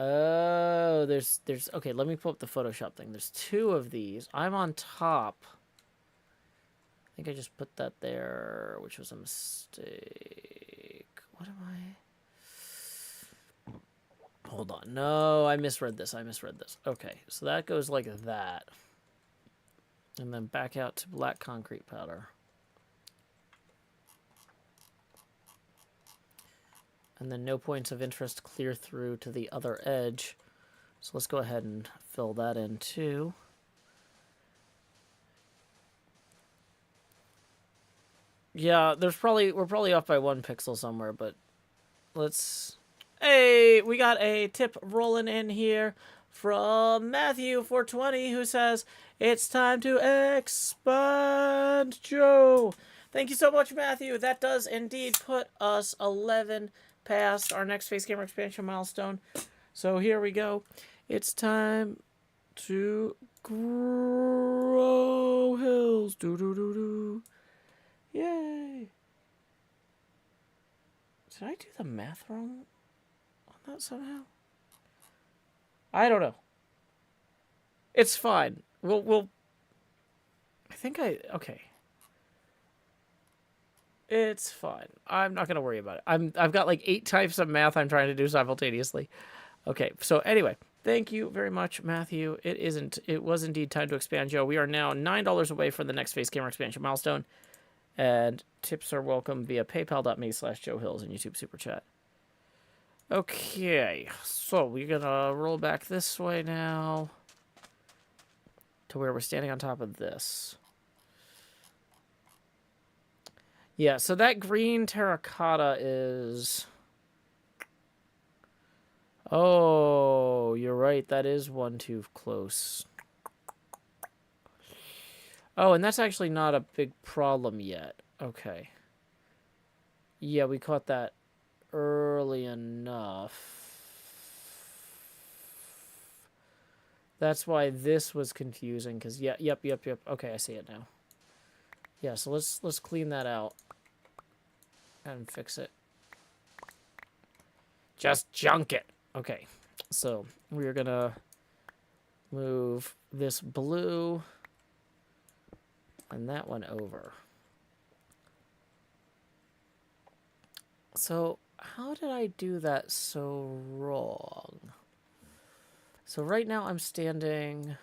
Oh, there's okay, let me pull up the Photoshop thing. There's 2 of these. I'm on top. I think I just put that there, which was a mistake. What am I? Hold on. No, I misread this. Okay, so that goes like that. And then back out to black concrete powder. And then no points of interest clear through to the other edge. So let's go ahead and fill that in too. Yeah, we're probably off by 1 pixel somewhere, but let's... Hey, we got a tip rolling in here from Matthew420 who says, it's time to expand Joe. Thank you so much, Matthew. That does indeed put us 11 past our next face camera expansion milestone. So here we go. It's time to grow hills. Do. Yay. Did I do the math wrong on that somehow? I don't know. It's fine. We'll I think okay. It's fine. I'm not gonna worry about it. I've got like 8 types of math I'm trying to do simultaneously. Okay, so anyway, thank you very much, Matthew. It was indeed time to expand Joe. We are now $9 away from the next face camera expansion milestone. And tips are welcome via paypal.me/Joe Hills and YouTube Super Chat. Okay, so we're gonna roll back this way now to where we're standing on top of this. Yeah, so that green terracotta is... Oh, you're right. That is 1 too close. Oh, and that's actually not a big problem yet. Okay. Yeah, we caught that early enough. That's why this was confusing, because yep. Okay, I see it now. Yeah, so let's clean that out and fix it. Just junk it. Okay, so we're gonna move this blue and that one over. So how did I do that so wrong? So right now I'm standing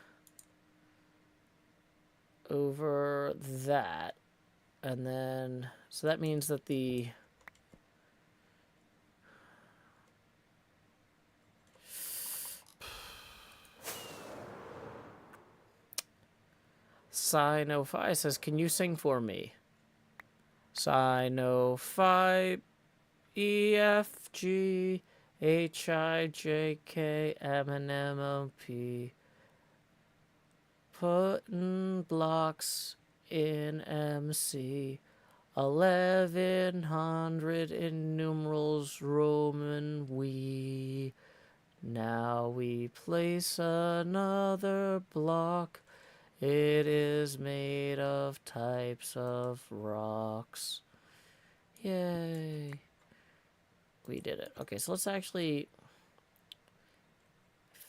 over that, and then so that means that the Sino Phi says, can you sing for me? Sino Phi E F G H I J K M N M O P. Putting blocks in MC. 1100 in numerals Roman we. Now we place another block. It is made of types of rocks. Yay. We did it. Okay, so let's actually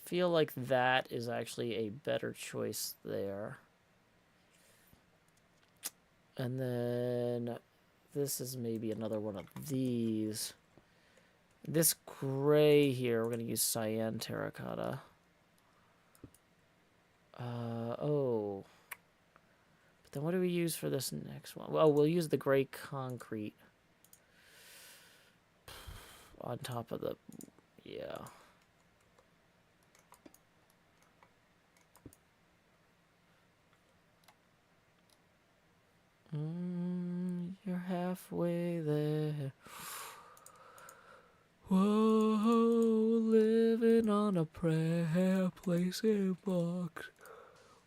feel like that is actually a better choice there. And then this is maybe another one of these. This gray here, we're going to use cyan terracotta. Oh. But then what do we use for this next one? Well, we'll use the gray concrete on top of the... Yeah. You're halfway there. Whoa, on a prayer, place a box.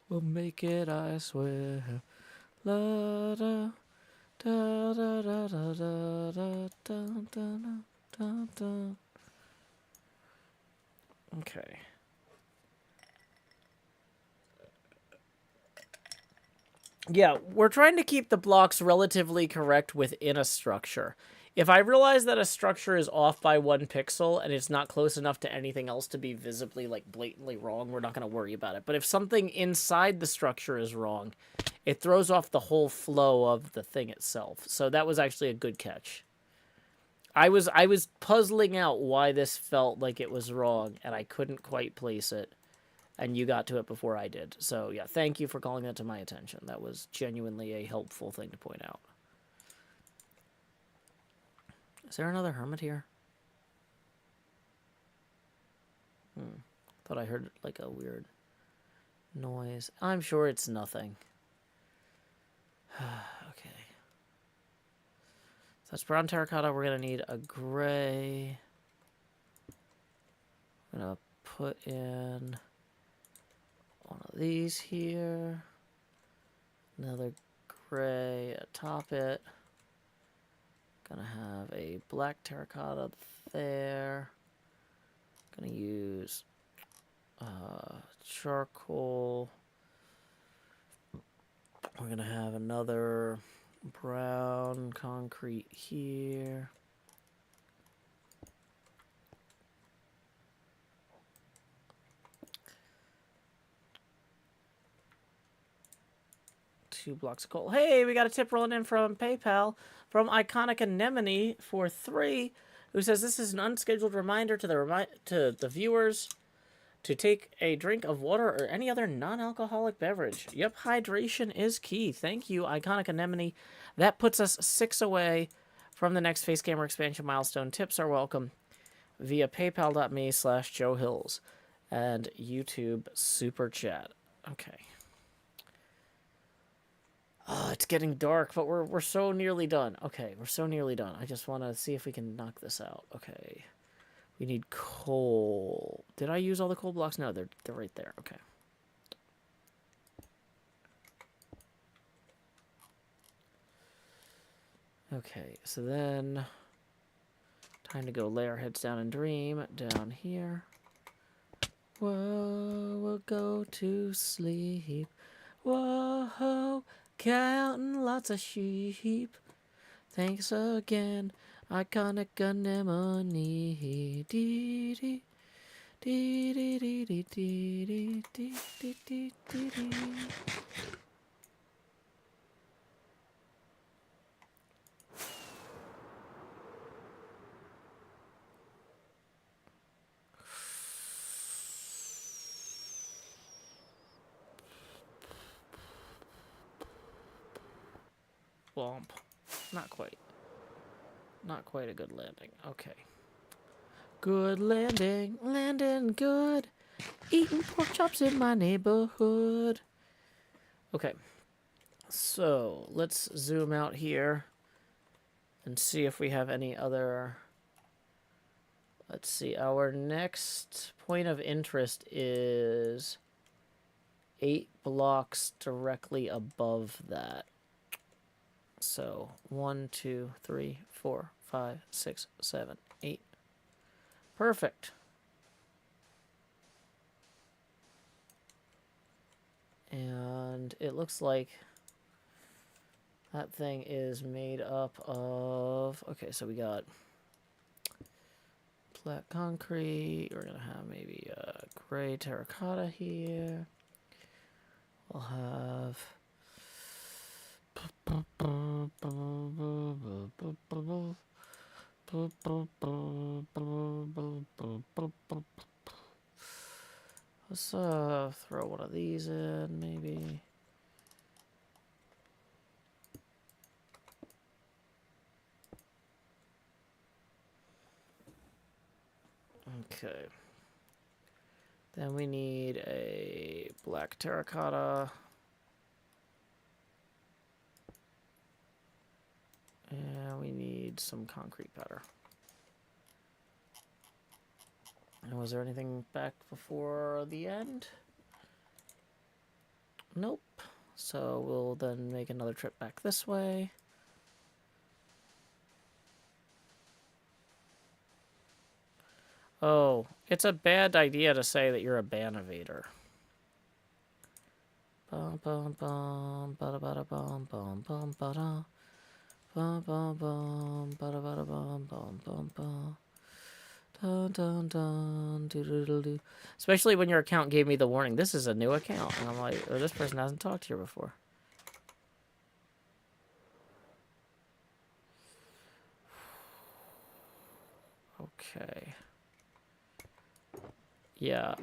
We'll make it, I swear. La da da da da da da da da da da da. Okay. Yeah, we're trying to keep the blocks relatively correct within a structure. If I realize that a structure is off by 1 pixel and it's not close enough to anything else to be visibly, like, blatantly wrong, we're not going to worry about it. But if something inside the structure is wrong, it throws off the whole flow of the thing itself. So that was actually a good catch. I was puzzling out why this felt like it was wrong, and I couldn't quite place it. And you got to it before I did. So, yeah, thank you for calling that to my attention. That was genuinely a helpful thing to point out. Is there another hermit here? Thought I heard, like, a weird noise. I'm sure it's nothing. Okay. So that's brown terracotta. We're going to need a gray. I'm going to put in one of these here. Another gray atop it. Gonna have a black terracotta there. Gonna use charcoal. We're gonna have another brown concrete here. Two blocks of coal. Hey, we got a tip rolling in from PayPal from Iconic Anemone for 3, who says this is an unscheduled reminder to the viewers to take a drink of water or any other non-alcoholic beverage. Yep, hydration is key. Thank you, Iconic Anemone. That puts us 6 away from the next face camera expansion milestone. Tips are welcome via paypal.me/Joe Hills and YouTube Super Chat. Okay. Oh, it's getting dark, but we're so nearly done. Okay, we're so nearly done. I just want to see if we can knock this out. Okay. We need coal. Did I use all the coal blocks? No, they're right there. Okay. Okay, so then time to go lay our heads down and dream down here. Whoa, we'll go to sleep. Whoa, counting lots of sheep. Thanks again, Iconic Anemone. Dee dee dee dee dee dee dee dee dee dee dee dee. Womp. Not quite. Not quite a good landing. Okay. Good landing. Landing good. Eating pork chops in my neighborhood. Okay. So, let's zoom out here and see if we have any other... Let's see. Our next point of interest is 8 blocks directly above that. So, 1, 2, 3, 4, 5, 6, 7, 8. Perfect. And it looks like that thing is made up of... Okay, so we got black concrete. We're going to have maybe a gray terracotta here. We'll have... Let's throw one of these in, maybe. Okay. Then we need a black terracotta. And we need some concrete powder. And was there anything back before the end? Nope. So we'll then make another trip back this way. Oh, it's a bad idea to say that you're a ban evader. Bum bum bum bada bada bum bum bum bada bum bum bum bada bada bum bum bum bum dun dun dun doo doo doo doo. Especially when your account gave me the warning, this is a new account, and I'm like, oh, this person hasn't talked here before. Okay. Yeah,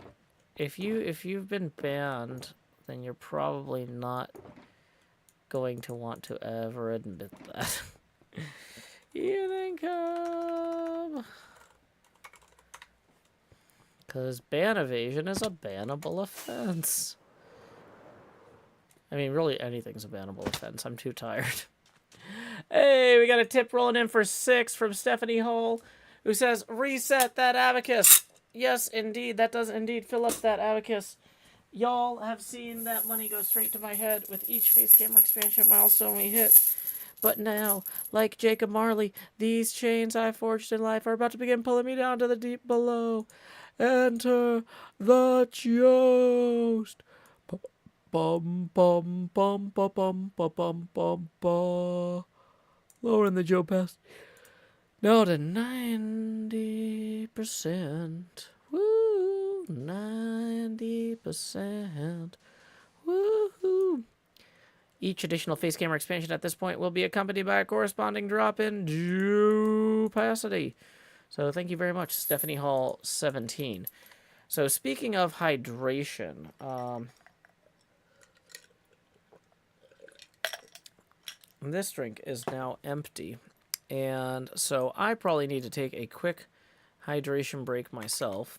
if you've been banned, then you're probably not going to want to ever admit that. You think, because ban evasion is a bannable offense. I mean, really, anything's a bannable offense. I'm too tired. Hey, we got a tip rolling in for 6 from Stephanie Hall, who says, reset that abacus. Yes, indeed. That does indeed fill up that abacus. Y'all have seen that money go straight to my head with each face camera expansion milestone we hit. But now, like Jacob Marley, these chains I forged in life are about to begin pulling me down to the deep below. Enter the Jost. Bum bum bum bum bum bum bum bum bum. Lowering the Joe Pass. Now to 90%. Woo! 90%. Woohoo! Each additional face camera expansion at this point will be accompanied by a corresponding drop in opacity. So thank you very much, Stephanie Hall 17. So speaking of hydration, this drink is now empty. And so I probably need to take a quick hydration break myself.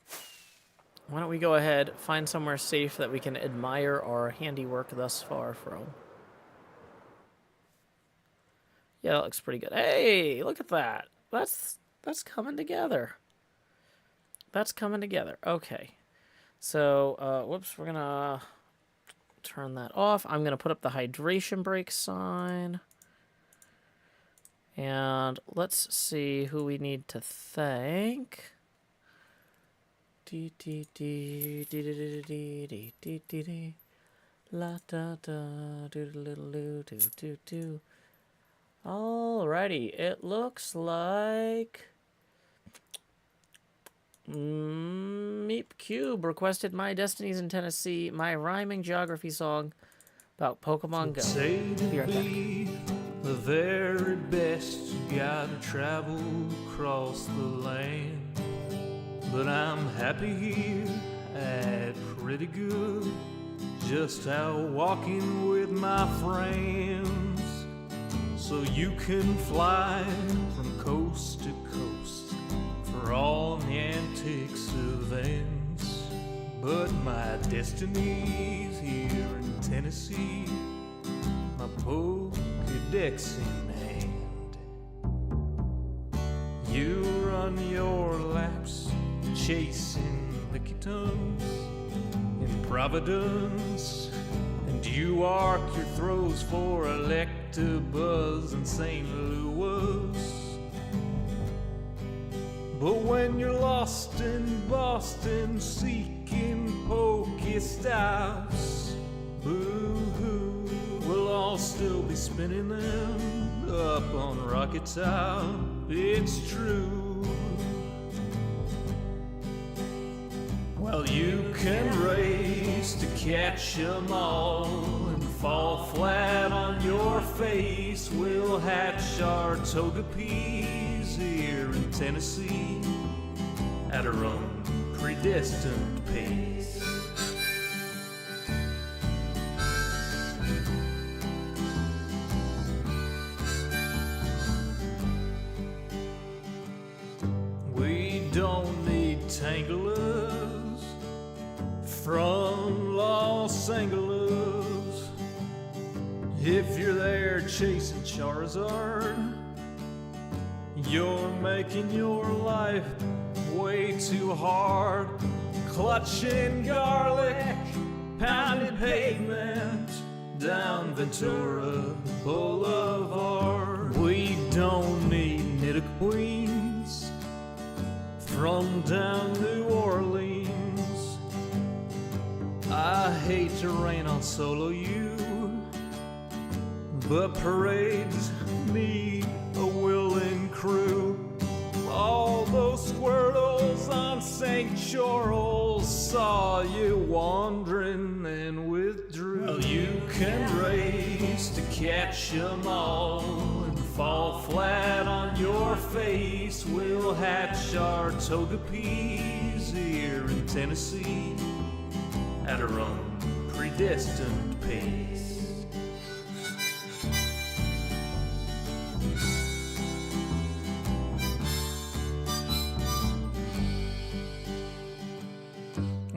Why don't we go ahead, find somewhere safe that we can admire our handiwork thus far from. Yeah, that looks pretty good. Hey, look at that. That's coming together. That's coming together. Okay. So, whoops, we're going to turn that off. I'm going to put up the hydration break sign. And let's see who we need to thank. La da da do do do do do. Alrighty, it looks like Meep Cube requested My Destinies in Tennessee, my rhyming geography song about Pokemon Go. Say to me, the very best, you gotta travel across the land. But I'm happy here at pretty good, just out walking with my friends. So you can fly from coast to coast for all the antics events. But my destiny's here in Tennessee, my Pokédex in hand. You run your laps chasing Lickitung in Providence, and you arc your throws for Electabuzz in St. Louis. But when you're lost in Boston seeking Pokestops, boo-hoo, we'll all still be spinning them up on Rocket Top. It's true. Well, you can race to catch 'em all and fall flat on your face. We'll hatch our Togepi's here in Tennessee at our own predestined pace. We don't need Tanglers from Los Angeles. If you're there chasing Charizard, you're making your life way too hard. Clutching garlic, pounding pavement down Ventura Boulevard. We don't need knitted queens from down New Orleans. I hate to rain on solo you, but parades need a willing crew. All those squirtles on St. Charles saw you wandering and withdrew. Well, you can race to catch 'em all and fall flat on your face. We'll hatch our toga peas here in Tennessee at our own predestined pace.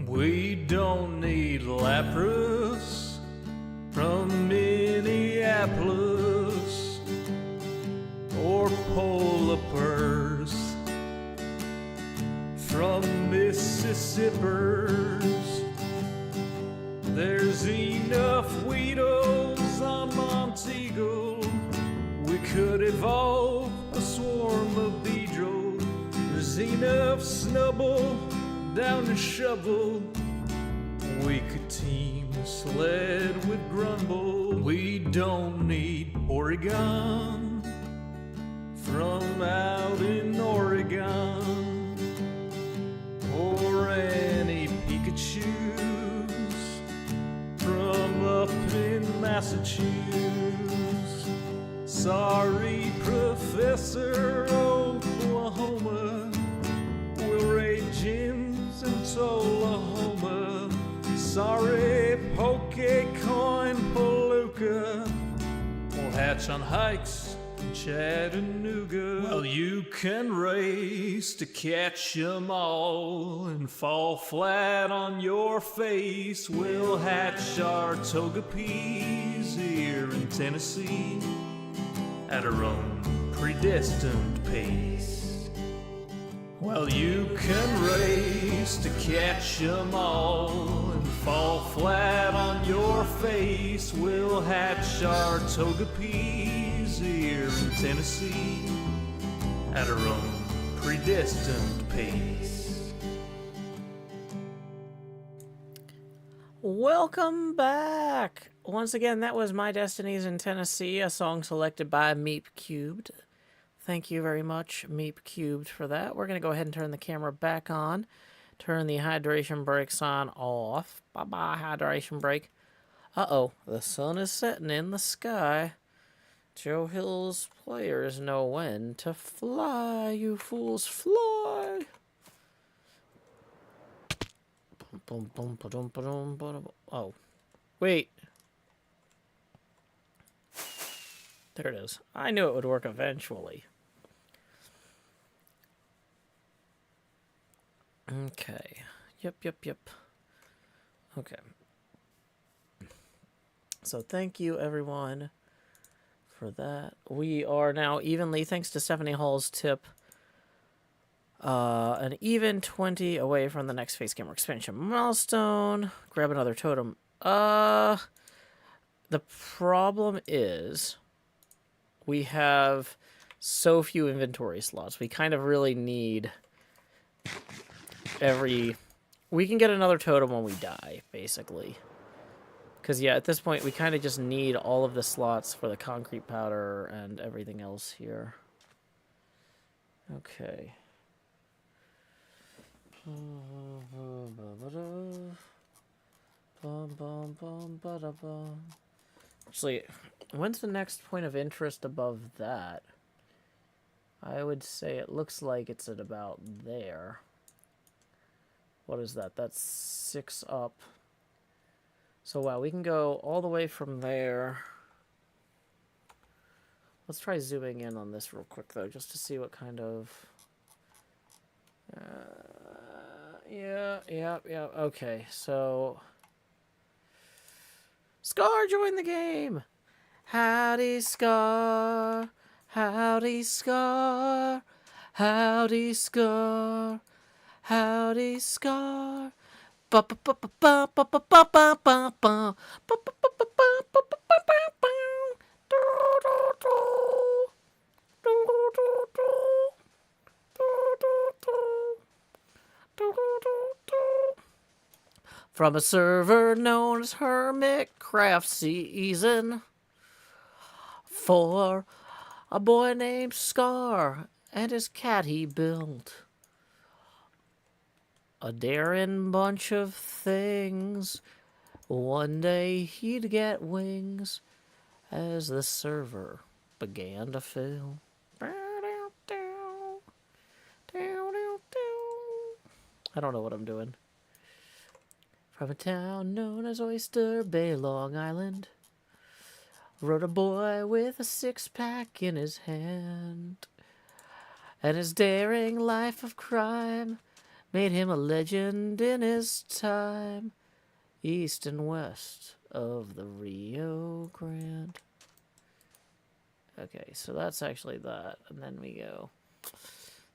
We don't need Lapras from Minneapolis or polar bears from Mississippers. There's enough Weedles on Monteagle. We could evolve a swarm of Beedrill. There's enough Snubble down the shovel. We could team sled with Grumble. We don't need Oregon from out in Oregon or any Pikachus from up in Massachusetts. Sorry, Professor Oklahoma, we'll raid gyms in Tullahoma. Sorry, Pokecoin Palooka, we'll hatch on hikes in Chattanooga. Well, you can race to catch 'em all and fall flat on your face. We'll hatch our toga peas here in Tennessee at our own predestined pace. Well, you can race to catch 'em all and fall flat on your face. We'll hatch our toga peas here in Tennessee at our own predestined pace. Welcome back! Once again, that was My Destinies in Tennessee, a song selected by Meep Cubed. Thank you very much, Meep Cubed, for that. We're going to go ahead and turn the camera back on. Turn the hydration brakes on off. Bye-bye, hydration brake. Uh-oh, the sun is setting in the sky. Joe Hill's players know when to fly, you fools, fly! Oh, wait. There it is. I knew it would work eventually. Okay. Yep. Okay. So thank you, everyone, for that. We are now evenly, thanks to Stephanie Hall's tip, an even 20 away from the next Face Gamer expansion milestone. Grab another totem. The problem is we have so few inventory slots. We kind of really need we can get another totem when we die, basically. Because, yeah, at this point, we kind of just need all of the slots for the concrete powder and everything else here. Okay. Actually, when's the next point of interest above that? I would say it looks like it's at about there. What is that? That's 6 up. So, wow, we can go all the way from there. Let's try zooming in on this real quick, though, just to see what kind of... yeah, okay, so... Scar joined the game! Howdy, Scar! Howdy, Scar! Howdy, Scar! Howdy, Scar. Ba ba ba ba ba ba ba ba ba ba ba. Ba ba ba ba ba ba ba ba ba ba. Do do do. Do do do. Do do do. Do do do. From a server known as HermitCraft Season, for a boy named Scar and his cat he built. A daring bunch of things. One day he'd get wings as the server began to fill. I don't know what I'm doing. From a town known as Oyster Bay, Long Island, rode a boy with a six-pack in his hand. And his daring life of crime made him a legend in his time, east and west of the Rio Grande. Okay, so that's actually that, and then we go.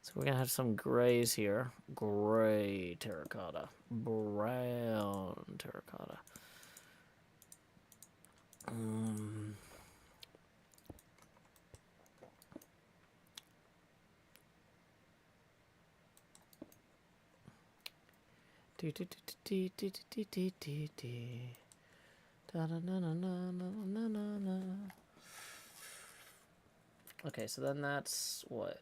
So we're gonna have some grays here. Gray terracotta, brown terracotta. Okay, so then that's what?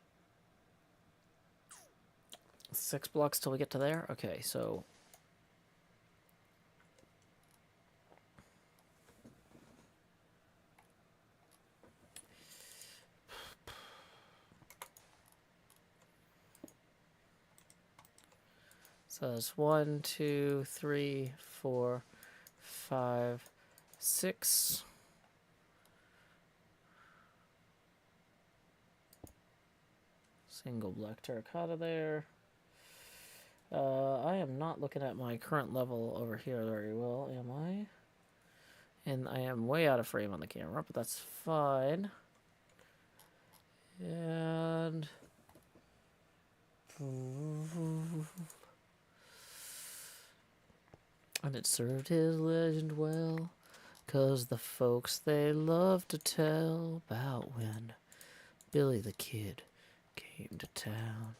6 blocks till we get to there? Okay, so that's 1, 2, 3, 4, 5, 6. Single black terracotta there. I am not looking at my current level over here very well, am I? And I am way out of frame on the camera, but that's fine. And it served his legend well, 'cause the folks they love to tell about when Billy the Kid came to town.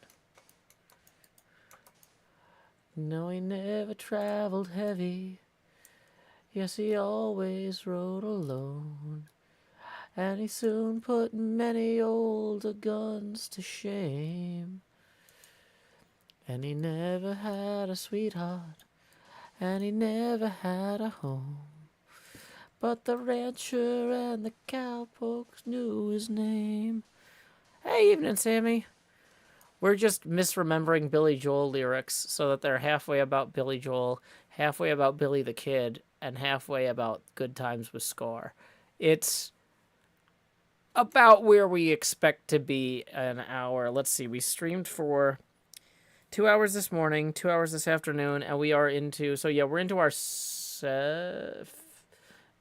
No, he never traveled heavy. Yes, he always rode alone. And he soon put many older guns to shame. And he never had a sweetheart, and he never had a home. But the rancher and the cowpokes knew his name. Hey, evening, Sammy. We're just misremembering Billy Joel lyrics so that they're halfway about Billy Joel, halfway about Billy the Kid, and halfway about Good Times with Scar. It's about where we expect to be an hour. Let's see, we streamed for 2 hours this morning, 2 hours this afternoon, and we are into, so yeah, we're into our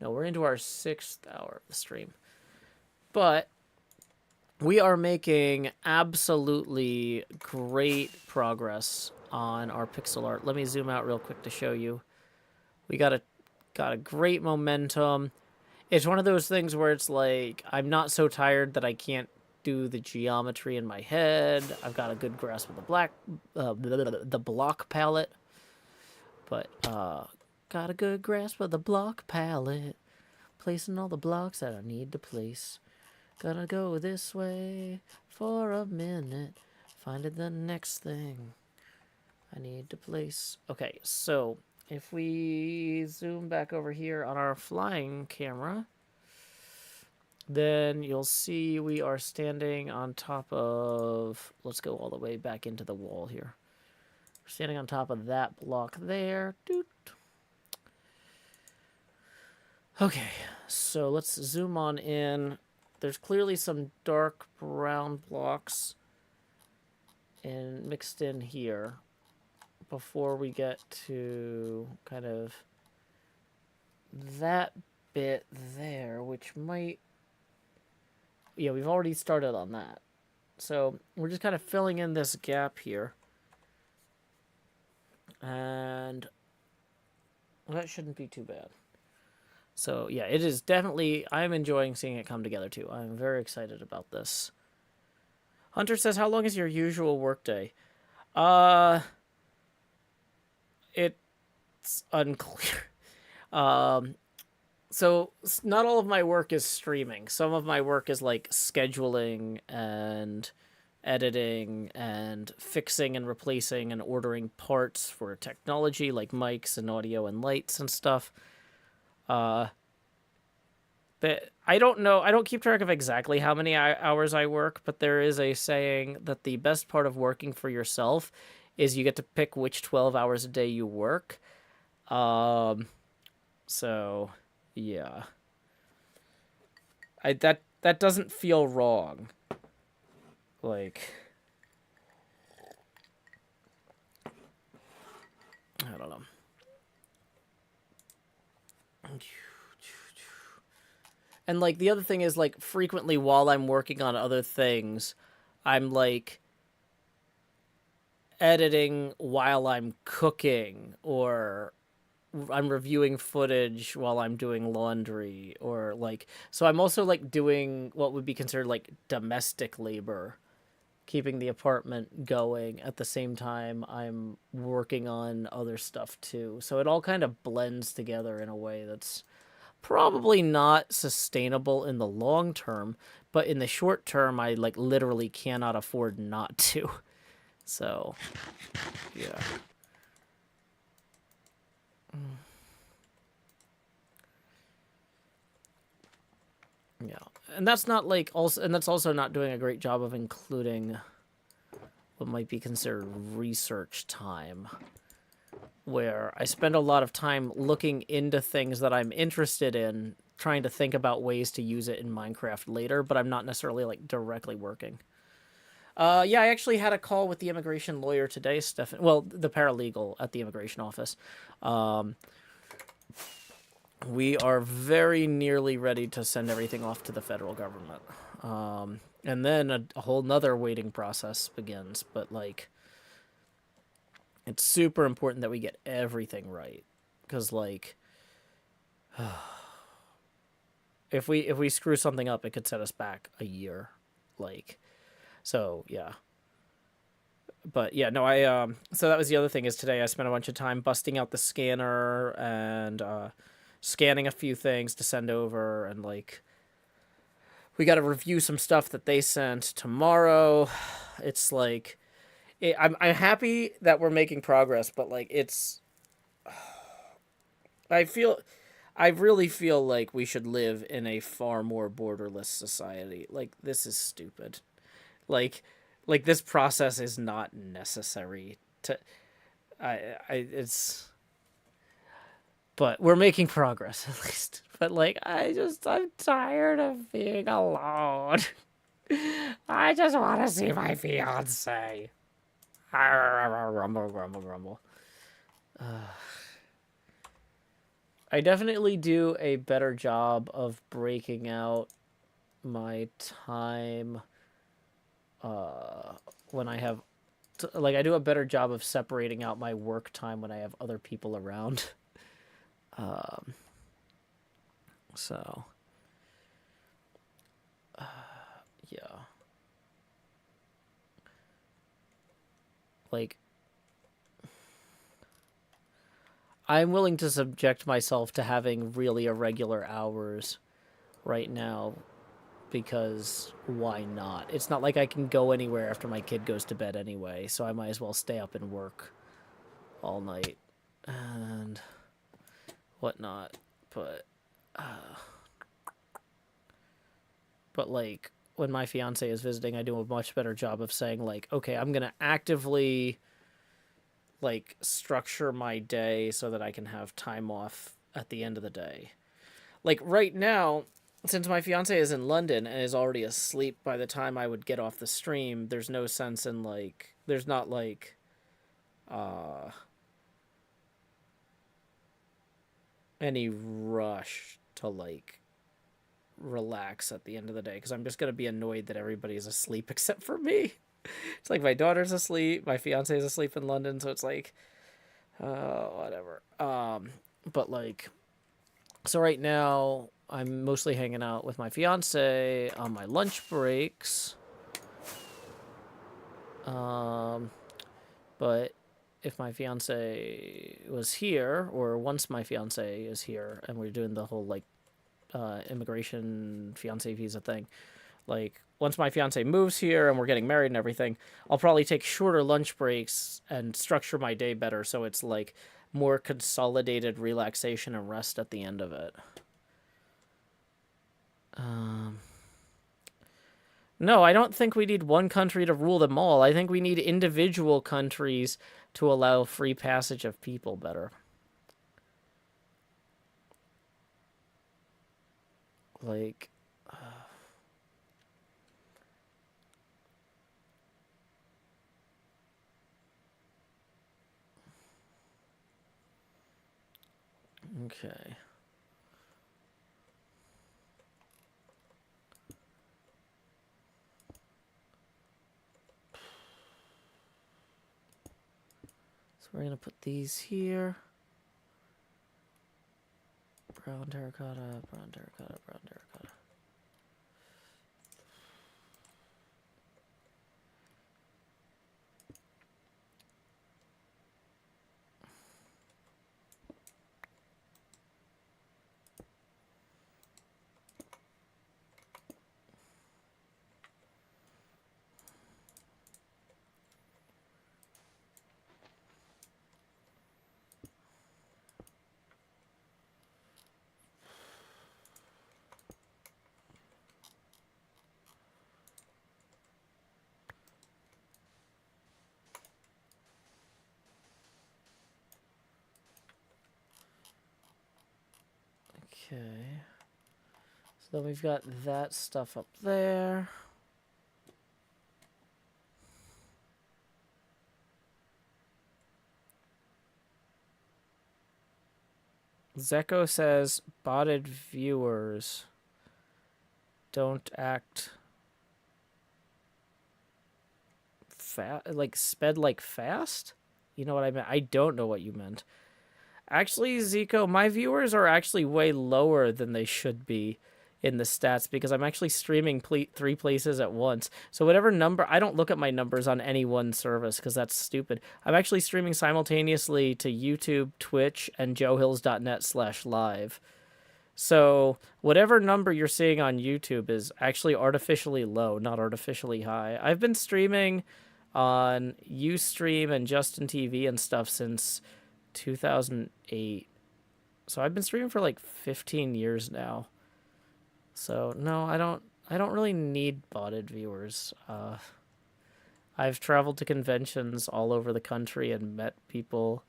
we're into our 6th hour of the stream. But we are making absolutely great progress on our pixel art. Let me zoom out real quick to show you. We got a great momentum. It's one of those things where it's like, I'm not so tired that I can't do the geometry in my head. I've got a good grasp of the block palette. But, got a good grasp of the block palette. Placing all the blocks that I need to place. Gonna go this way for a minute. Finding the next thing I need to place. Okay, so if we zoom back over here on our flying camera, then you'll see we are standing on top of, let's go all the way back into the wall here. We're standing on top of that block there. Doot. Okay, so let's zoom on in. There's clearly some dark brown blocks and mixed in here before we get to kind of that bit there, which might, yeah, we've already started on that. So we're just kind of filling in this gap here. And that shouldn't be too bad. So, yeah, it is definitely... I'm enjoying seeing it come together, too. I'm very excited about this. Hunter says, how long is your usual workday? It's unclear. So, not all of my work is streaming. Some of my work is, like, scheduling and editing and fixing and replacing and ordering parts for technology, like mics and audio and lights and stuff. But I don't know. I don't keep track of exactly how many hours I work, but there is a saying that the best part of working for yourself is you get to pick which 12 hours a day you work. So yeah. That doesn't feel wrong. Like, I don't know. And, like, the other thing is, like, frequently while I'm working on other things, I'm, like, editing while I'm cooking, or I'm reviewing footage while I'm doing laundry, or, like... So I'm also, like, doing what would be considered, like, domestic labor, keeping the apartment going at the same time I'm working on other stuff, too. So it all kind of blends together in a way that's... probably not sustainable in the long term, but in the short term, I, like, literally cannot afford not to. So, yeah. Yeah. And that's not, like, also, and that's also not doing a great job of including what might be considered research time, where I spend a lot of time looking into things that I'm interested in, trying to think about ways to use it in Minecraft later, but I'm not necessarily, like, directly working. Yeah, I actually had a call with the immigration lawyer today, Stefan. Well, the paralegal at the immigration office. We are very nearly ready to send everything off to the federal government. And then a whole nother waiting process begins, but, like... It's super important that we get everything right, because, like, if we screw something up, it could set us back a year, like, so yeah. But yeah, no, so that was the other thing, is today I spent a bunch of time busting out the scanner and scanning a few things to send over, and, like, we got to review some stuff that they sent tomorrow. It's like... I'm happy that we're making progress, but, like, it's... I really feel like we should live in a far more borderless society. Like, this is stupid. Like this process is not necessary to... it's... But we're making progress, at least. But, like, I'm tired of being alone. I just want to see my fiance. Grumble, grumble, grumble. I definitely do a better job of breaking out my time when I have... Like, I do a better job of separating out my work time when I have other people around. So... yeah. Like, I'm willing to subject myself to having really irregular hours right now, because why not? It's not like I can go anywhere after my kid goes to bed anyway, so I might as well stay up and work all night and whatnot. But like, when my fiance is visiting, I do a much better job of saying, like, okay, I'm going to actively, like, structure my day so that I can have time off at the end of the day. Like, right now, since my fiance is in London and is already asleep by the time I would get off the stream, there's no sense in, like, there's not, like, any rush to, like, relax at the end of the day, because I'm just going to be annoyed that everybody's asleep except for me. It's like my daughter's asleep, my fiance is asleep in London, so it's like, Whatever. But like, so right now I'm mostly hanging out with my fiance on my lunch breaks. But if my fiance was here, or once my fiance is here, and we're doing the whole like immigration fiance visa thing, like once my fiance moves here and we're getting married and everything, I'll probably take shorter lunch breaks and structure my day better so it's like more consolidated relaxation and rest at the end of it. No, I don't think we need one country to rule them all. I think we need individual countries to allow free passage of people better. Like, okay. So we're going to put these here. Brown terracotta, brown terracotta, brown terracotta. Okay. So then we've got that stuff up there. Zeko says botted viewers don't act like sped like fast? You know what I meant? I don't know what you meant. Actually, Zico, my viewers are actually way lower than they should be in the stats because I'm actually streaming 3 places at once. So whatever number, I don't look at my numbers on any one service because that's stupid. I'm actually streaming simultaneously to YouTube, Twitch, and joehills.net/live. So whatever number you're seeing on YouTube is actually artificially low, not artificially high. I've been streaming on Ustream and Justin TV and stuff since 2008. So I've been streaming for like 15 years now. So no, I don't really need botted viewers. I've traveled to conventions all over the country and met people.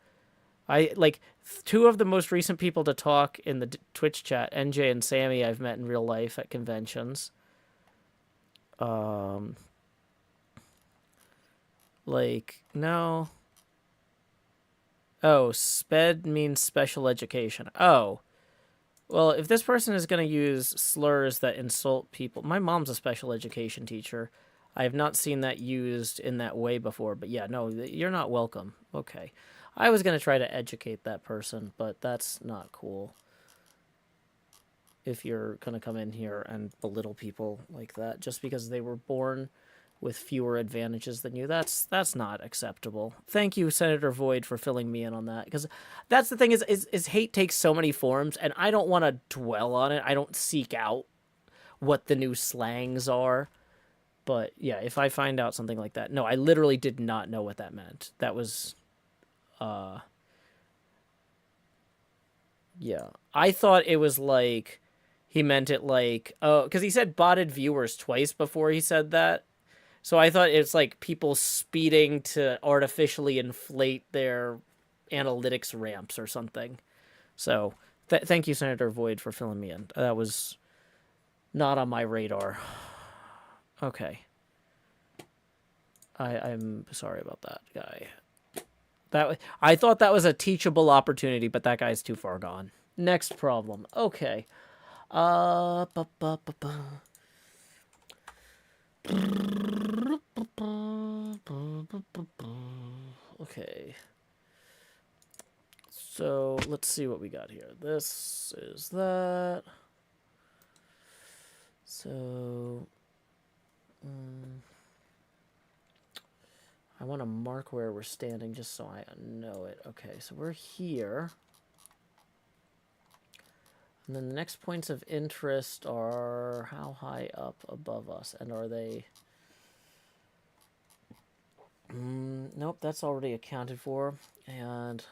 I like 2 of the most recent people to talk in the Twitch chat, NJ and Sammy, I've met in real life at conventions. Like, no. Oh, SPED means special education. Oh. Well, if this person is going to use slurs that insult people... My mom's a special education teacher. I have not seen that used in that way before. But yeah, no, you're not welcome. Okay. I was going to try to educate that person, but that's not cool. If you're going to come in here and belittle people like that just because they were born with fewer advantages than you, that's not acceptable. Thank you, Senator Void, for filling me in on that, because that's the thing is hate takes so many forms, and I don't want to dwell on it. I don't seek out what the new slangs are. But yeah, if I find out something like that, no, I literally did not know what that meant. That was yeah, I thought it was like he meant it like, oh, because he said botted viewers twice before he said that. So I thought it's like people speeding to artificially inflate their analytics ramps or something. So thank you, Senator Void, for filling me in. That was not on my radar. Okay. I'm sorry about that guy. I thought that was a teachable opportunity, but that guy's too far gone. Next problem. Okay. Okay. So let's see what we got here. This is that. So I want to mark where we're standing just so I know it. Okay, so we're here. And then the next points of interest are how high up above us, and are they... nope, that's already accounted for. And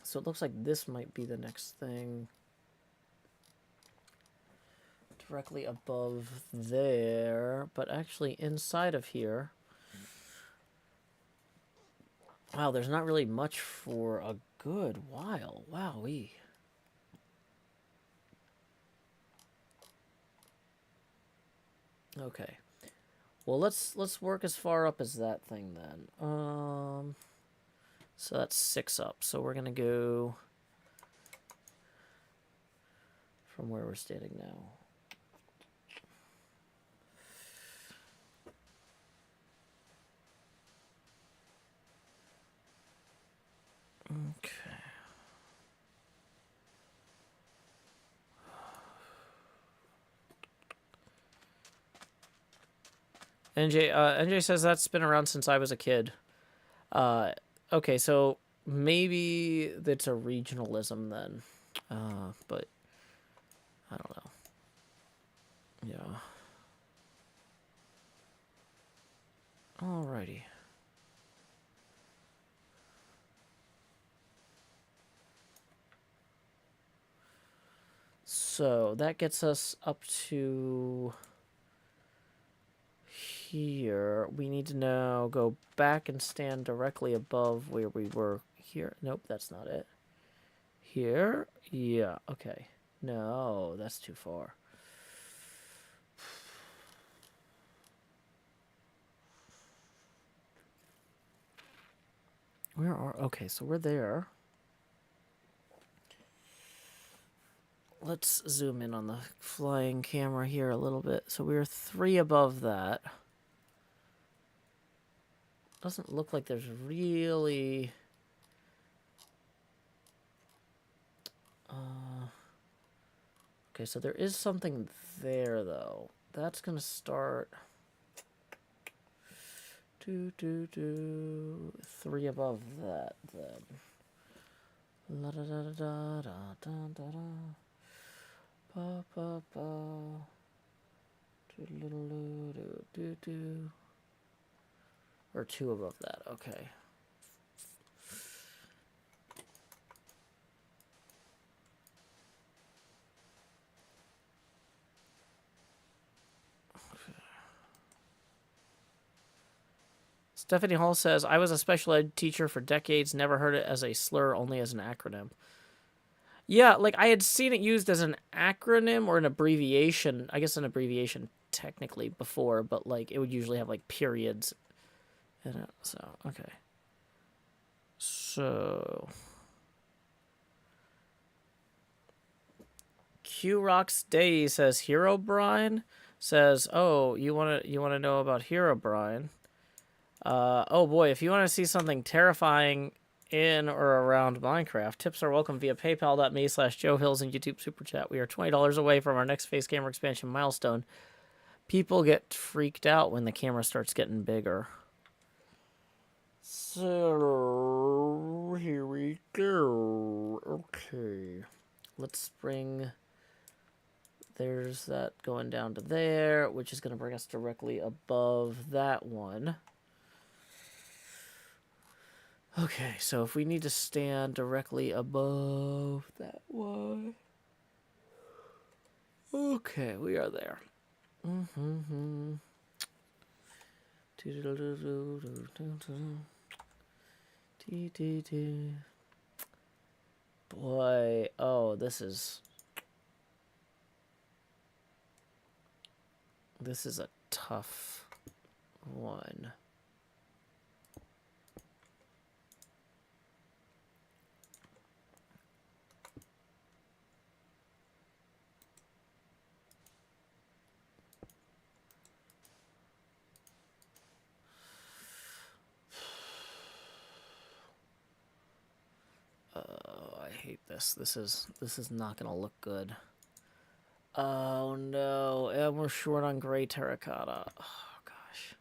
so it looks like this might be the next thing. Directly above there, but actually inside of here... Wow, there's not really much for a good while. Wowee. Okay. Well, let's work as far up as that thing then. So that's 6 up. So we're gonna go from where we're standing now. Okay. NJ says that's been around since I was a kid. Okay, so maybe that's a regionalism then. But I don't know. Yeah. Alrighty. So that gets us up to here. We need to now go back and stand directly above where we were here. Nope, that's not it. Here? Yeah, okay. No, that's too far. Where are... Okay, so we're there. Let's zoom in on the flying camera here a little bit. So we're 3 above that. Doesn't look like there's really... Okay, so there is something there, though. That's going to start... 3 above that, then. La da da da da da da da da. Ba ba ba. Do. Or 2 above that, okay. Stephanie Hall says, I was a special ed teacher for decades, never heard it as a slur, only as an acronym. Yeah, like, I had seen it used as an acronym or an abbreviation. I guess an abbreviation, technically, before, but, like, it would usually have, like, periods in it. So, okay. So... Q Rocks Day says, Hero Brine says, oh, you wanna know about Hero Brine? Oh boy, if you want to see something terrifying in or around Minecraft, tips are welcome via paypal.me/JoeHills and YouTube Super Chat. We are $20 away from our next face camera expansion milestone. People get freaked out when the camera starts getting bigger. So, here we go. Okay. Let's bring... There's that going down to there, which is going to bring us directly above that one. Okay, so if we need to stand directly above that one... Okay, we are there. Boy, oh, this is a tough one. hate this. This is not gonna look good. Oh no, and we're short on gray terracotta. Oh gosh.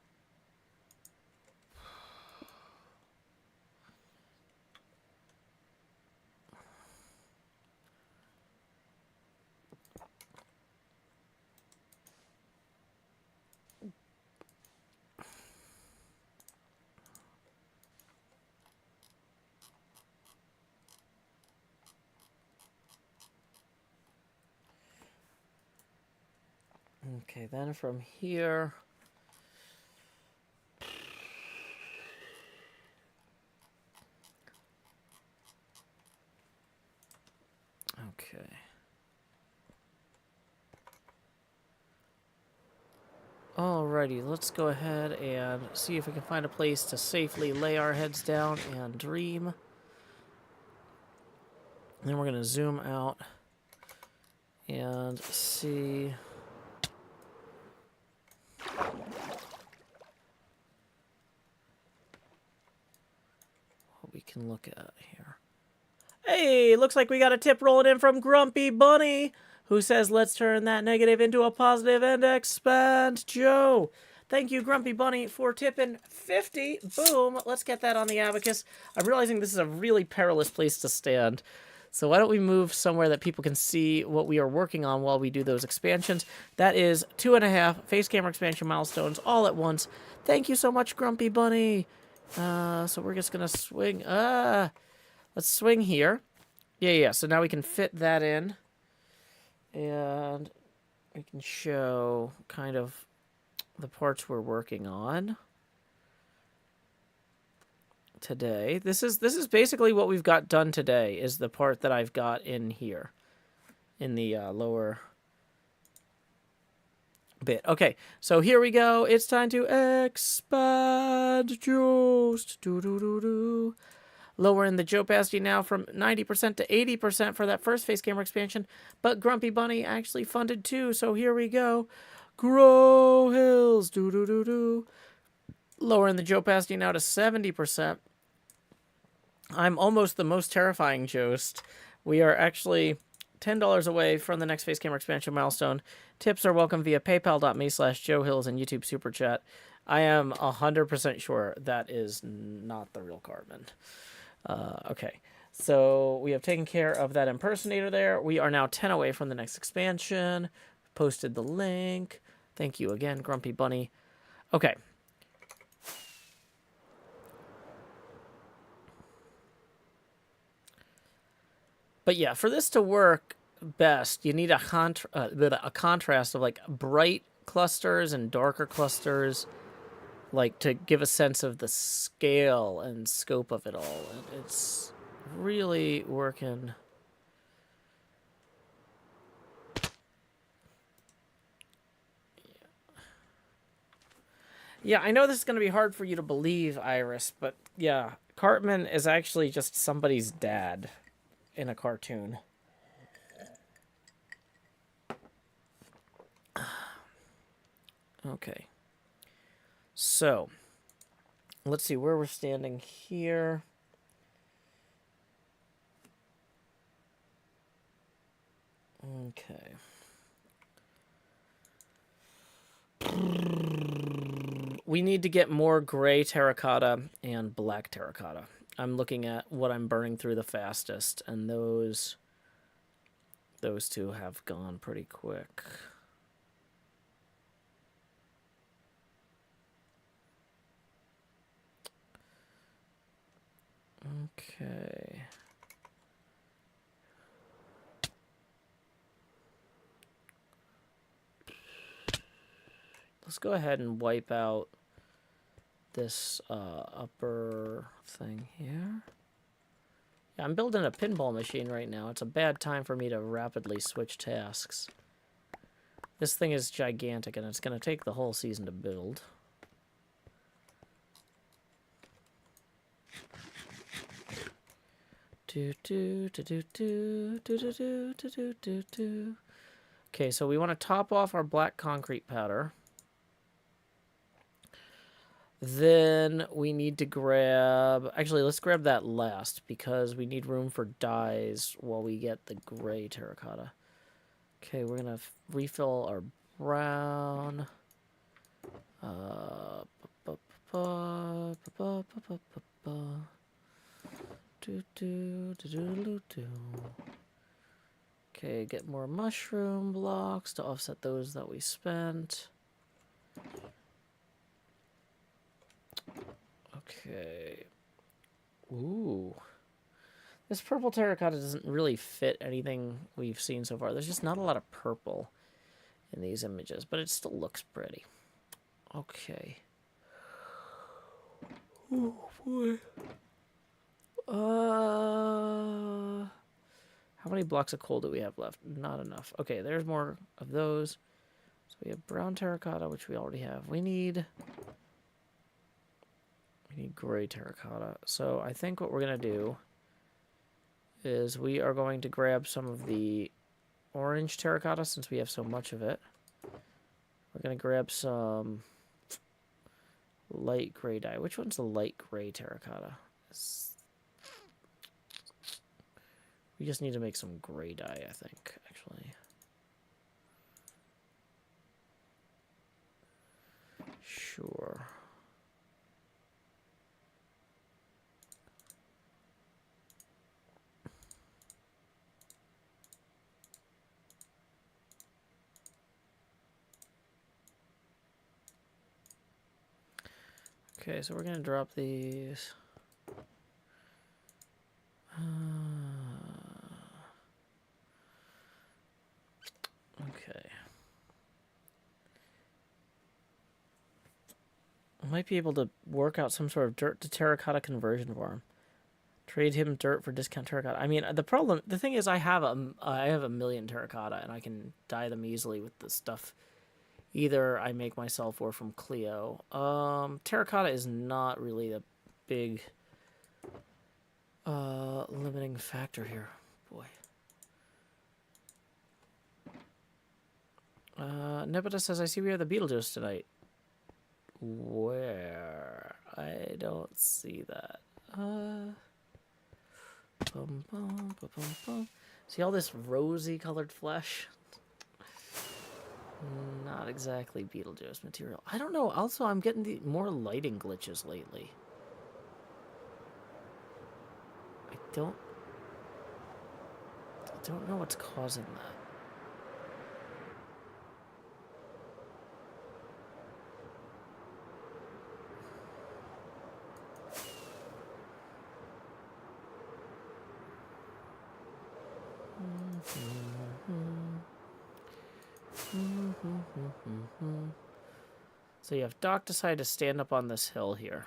Okay, then from here, okay. Alrighty, let's go ahead and see if we can find a place to safely lay our heads down and dream. And then we're going to zoom out and see what we can look at here. Hey, looks like we got a tip rolling in from Grumpy Bunny, who says, let's turn that negative into a positive and expand Joe. Thank you, Grumpy Bunny, for tipping 50. Boom. Let's get that on the abacus. I'm realizing this is a really perilous place to stand. So why don't we move somewhere that people can see what we are working on while we do those expansions. That is 2.5 face camera expansion milestones all at once. Thank you so much, Grumpy Bunny. So we're just going to swing. Let's swing here. Yeah. So now we can fit that in. And we can show kind of the parts we're working on today. This is basically what we've got done today, is the part that I've got in here in the lower bit. Okay, so here we go. It's time to expand just lowering the Joe opacity now from 90% to 80% for that first face camera expansion, but Grumpy Bunny actually funded too, so here we go. Grow hills, lowering the Joe opacity now to 70%. I'm almost the most terrifying Jost. We are actually $10 away from the next face camera expansion milestone. Tips are welcome via paypal.me/JoeHills and YouTube Super Chat. I am 100% sure that is not the real Cartman. Okay, so we have taken care of that impersonator there. We are now 10 away from the next expansion. Posted the link. Thank you again, Grumpy Bunny. Okay. But yeah, for this to work best, you need a contrast of like bright clusters and darker clusters, like to give a sense of the scale and scope of it all. And it's really working. Yeah, I know this is going to be hard for you to believe, Iris, but yeah, Cartman is actually just somebody's dad in a cartoon. Okay. So, let's see where we're standing here. Okay. We need to get more gray terracotta and black terracotta. I'm looking at what I'm burning through the fastest, and those two have gone pretty quick. Okay. Let's go ahead and wipe out this upper thing here. Yeah, I'm building a pinball machine right now. It's a bad time for me to rapidly switch tasks. This thing is gigantic, and it's going to take the whole season to build. Okay, so we want to top off our black concrete powder. Then we need to grab... Actually, let's grab that last, because we need room for dyes while we get the gray terracotta. Okay, we're going to refill our brown. Okay, get more mushroom blocks to offset those that we spent. Okay. Ooh. This purple terracotta doesn't really fit anything we've seen so far. There's just not a lot of purple in these images, but it still looks pretty. Okay. Oh, boy. How many blocks of coal do we have left? Not enough. Okay, there's more of those. So we have brown terracotta, which we already have. We need gray terracotta. So I think what we're going to do is we are going to grab some of the orange terracotta since we have so much of it. We're going to grab some light gray dye. Which one's the light gray terracotta? We just need to make some gray dye, I think, actually. Sure. Okay, so we're going to drop these. Okay. I might be able to work out some sort of dirt to terracotta conversion for him. Trade him dirt for discount terracotta. I mean, the thing is, I have a million terracotta, and I can dye them easily with the stuff either I make myself or from Clio. Terracotta is not really a big limiting factor here. Boy. Nebita says, I see we have the Beetlejuice tonight. Where? I don't see that. Bum, bum, bum, bum, bum. See all this rosy colored flesh? Not exactly Beetlejuice material. I don't know. Also, I'm getting more lighting glitches lately. I don't know what's causing that. So you have Doc decide to stand up on this hill here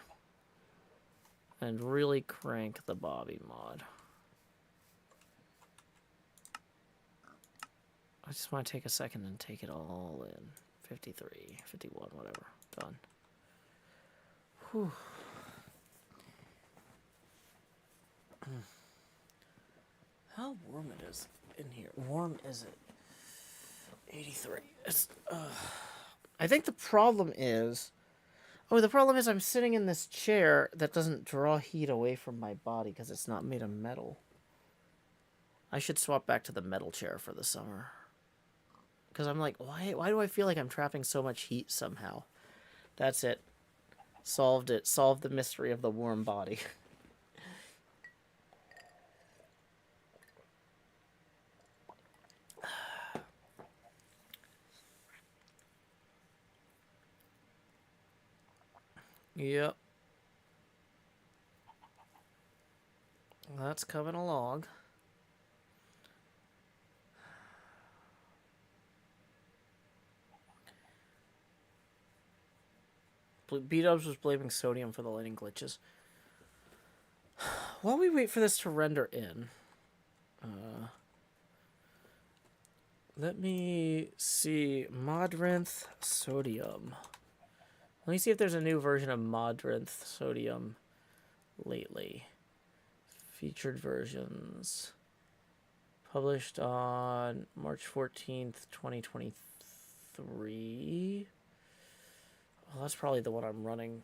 and really crank the Bobby mod. I just want to take a second and take it all in. 53, 51, whatever. Done. Whew. How warm it is in here. Warm is it? 83. It's, I think the problem is... Oh, the problem is I'm sitting in this chair that doesn't draw heat away from my body because it's not made of metal. I should swap back to the metal chair for the summer. Because I'm like, why do I feel like I'm trapping so much heat somehow? That's it. Solved it. Solved the mystery of the warm body. Yep. That's coming along. B-Dubs was blaming sodium for the lighting glitches. While we wait for this to render in, let me see. Modrinth sodium. Let me see if there's a new version of Modrinth sodium lately. Featured versions. Published on March 14th, 2023. Well, that's probably the one I'm running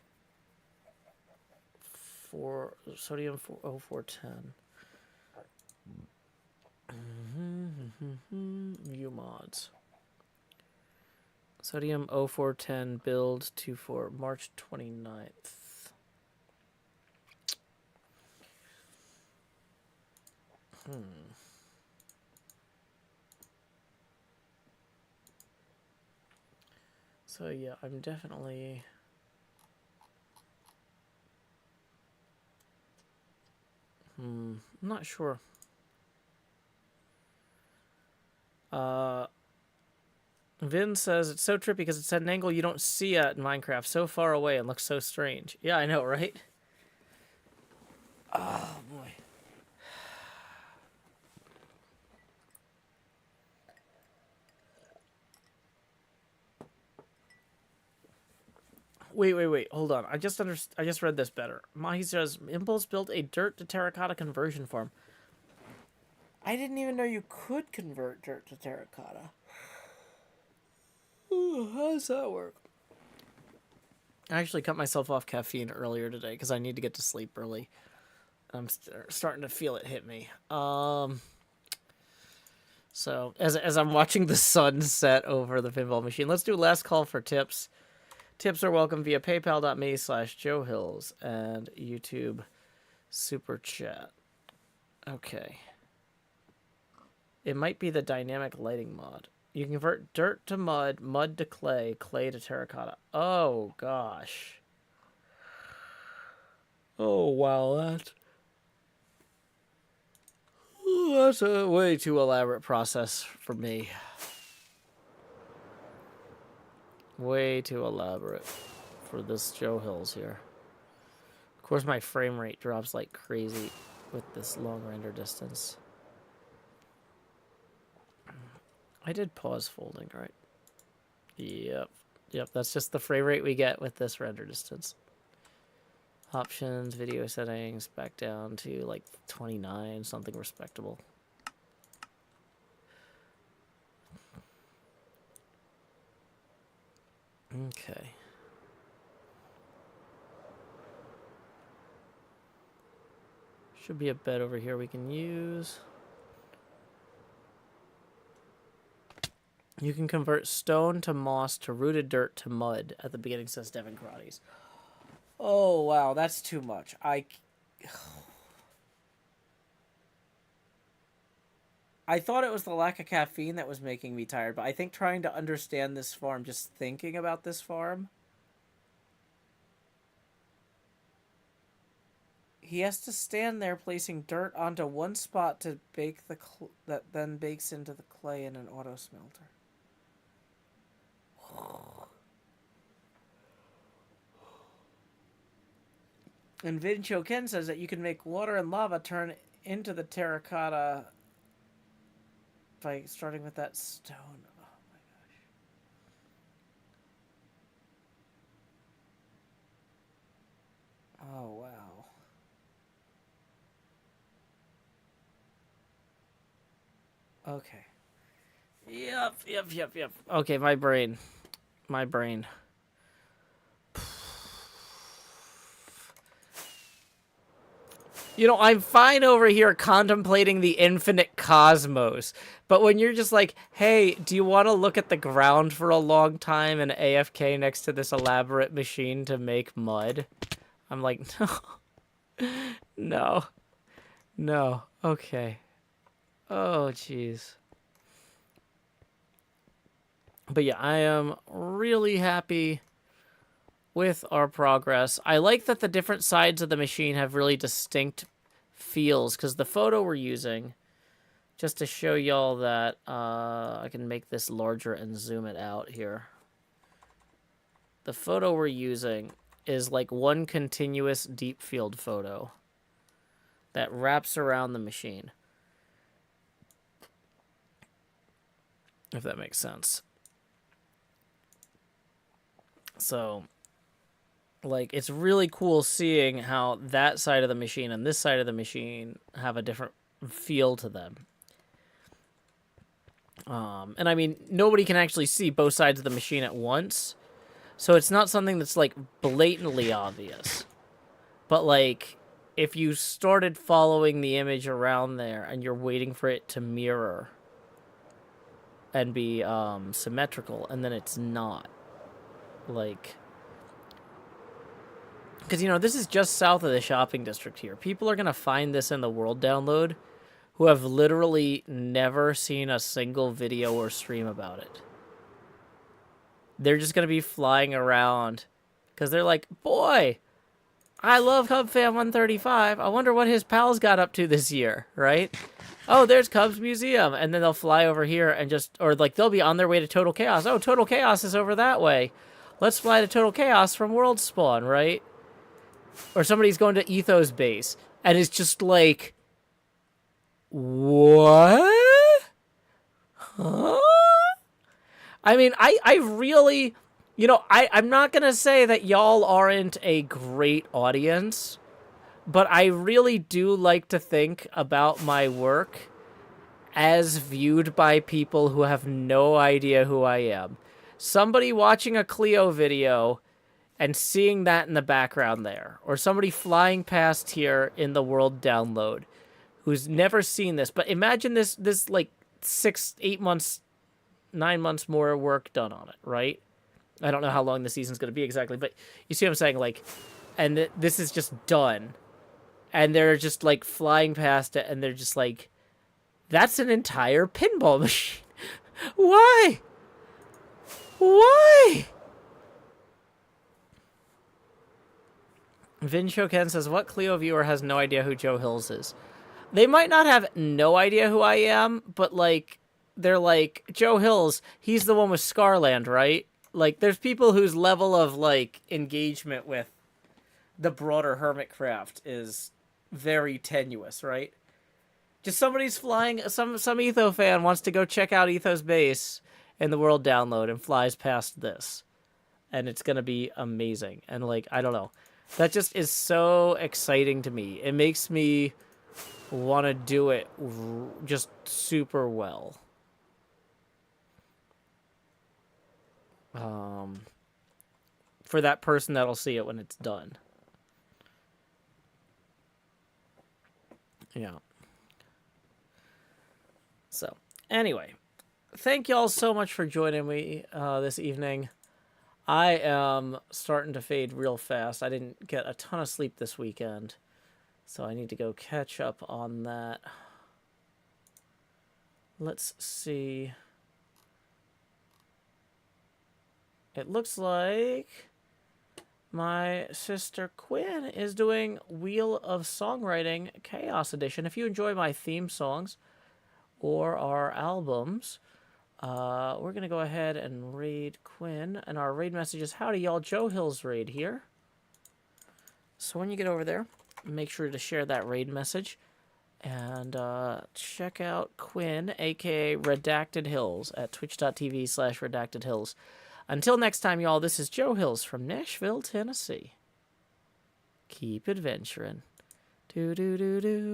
sodium 0410. U mods. Sodium 0410 build 24 March 29th. So yeah, I'm definitely I'm not sure. Vin says it's so trippy because it's at an angle you don't see at in Minecraft, so far away and looks so strange. Yeah, I know, right? Oh boy. Wait. Hold on. I just read this better. Mahi says Impulse built a dirt to terracotta conversion farm. I didn't even know you could convert dirt to terracotta. Ooh, how does that work? I actually cut myself off caffeine earlier today because I need to get to sleep early. I'm starting to feel it hit me. So as I'm watching the sun set over the pinball machine, let's do last call for tips. Tips are welcome via paypal.me/JoeHills and YouTube Super Chat. Okay. It might be the dynamic lighting mod. You can convert dirt to mud, mud to clay, clay to terracotta. Oh, gosh. Oh, wow, that's a way too elaborate process for me. Way too elaborate for this Joe Hills here. Of course, my frame rate drops like crazy with this long render distance. I did pause folding, right? Yep, that's just the frame rate we get with this render distance. Options, video settings, back down to like 29, something respectable. Okay. Should be a bed over here we can use. You can convert stone to moss to rooted dirt to mud at the beginning, says Devin Karates. Oh, wow, that's too much. I thought it was the lack of caffeine that was making me tired, but I think trying to understand this farm, just thinking about this farm, he has to stand there placing dirt onto one spot to bake that then bakes into the clay in an auto smelter. And Vin Choken says that you can make water and lava turn into the terracotta by starting with that stone. Oh my gosh. Oh wow. Okay. Yep. Okay, my brain. You know, I'm fine over here contemplating the infinite cosmos, but when you're just like, hey, do you want to look at the ground for a long time and AFK next to this elaborate machine to make mud? I'm like, no. Okay. Oh, jeez. But yeah, I am really happy with our progress. I like that the different sides of the machine have really distinct feels, because the photo we're using, just to show y'all that, I can make this larger and zoom it out here. The photo we're using is like one continuous deep field photo that wraps around the machine. If that makes sense. So, like, it's really cool seeing how that side of the machine and this side of the machine have a different feel to them. And I mean, nobody can actually see both sides of the machine at once. So it's not something that's, like, blatantly obvious. But, like, if you started following the image around there and you're waiting for it to mirror and be symmetrical, and then it's not. Like, because, you know, this is just south of the shopping district here. People are going to find this in the world download who have literally never seen a single video or stream about it. They're just going to be flying around because they're like, boy, I love CubFam135. I wonder what his pals got up to this year, right? Oh, there's Cubs Museum. And then they'll fly over here and just, or like they'll be on their way to Total Chaos. Oh, Total Chaos is over that way. Let's fly to Total Chaos from World Spawn, right? Or somebody's going to Ethos Base. And it's just like, what? Huh? I mean, I really, you know, I'm not going to say that y'all aren't a great audience, but I really do like to think about my work as viewed by people who have no idea who I am. Somebody watching a Clio video and seeing that in the background there, or somebody flying past here in the world download who's never seen this. But imagine this like 6, 8 months, 9 months more work done on it, right? I don't know how long the season's going to be exactly, but you see what I'm saying? Like, and this is just done. And they're just like flying past it, and they're just like, that's an entire pinball machine. Why? Why? Vin Shoken says, what Clio viewer has no idea who Joe Hills is? They might not have no idea who I am, but like, they're like, Joe Hills, he's the one with Scarland, right? Like, there's people whose level of, like, engagement with the broader HermitCraft is very tenuous, right? Just somebody's flying, some Etho fan wants to go check out Ethos Base in the world download and flies past this. And it's going to be amazing. And, like, I don't know. That just is so exciting to me. It makes me want to do it just super well. For that person that'll see it when it's done. Yeah. So, anyway, thank y'all so much for joining me this evening. I am starting to fade real fast. I didn't get a ton of sleep this weekend, so I need to go catch up on that. Let's see. It looks like my sister Quinn is doing Wheel of Songwriting Chaos Edition. If you enjoy my theme songs or our albums, we're going to go ahead and raid Quinn. And our raid message is, howdy y'all, Joe Hills raid here. So when you get over there, make sure to share that raid message. And check out Quinn, a.k.a. Redacted Hills, at twitch.tv/RedactedHills. Until next time, y'all, this is Joe Hills from Nashville, Tennessee. Keep adventuring. Do-do-do-do.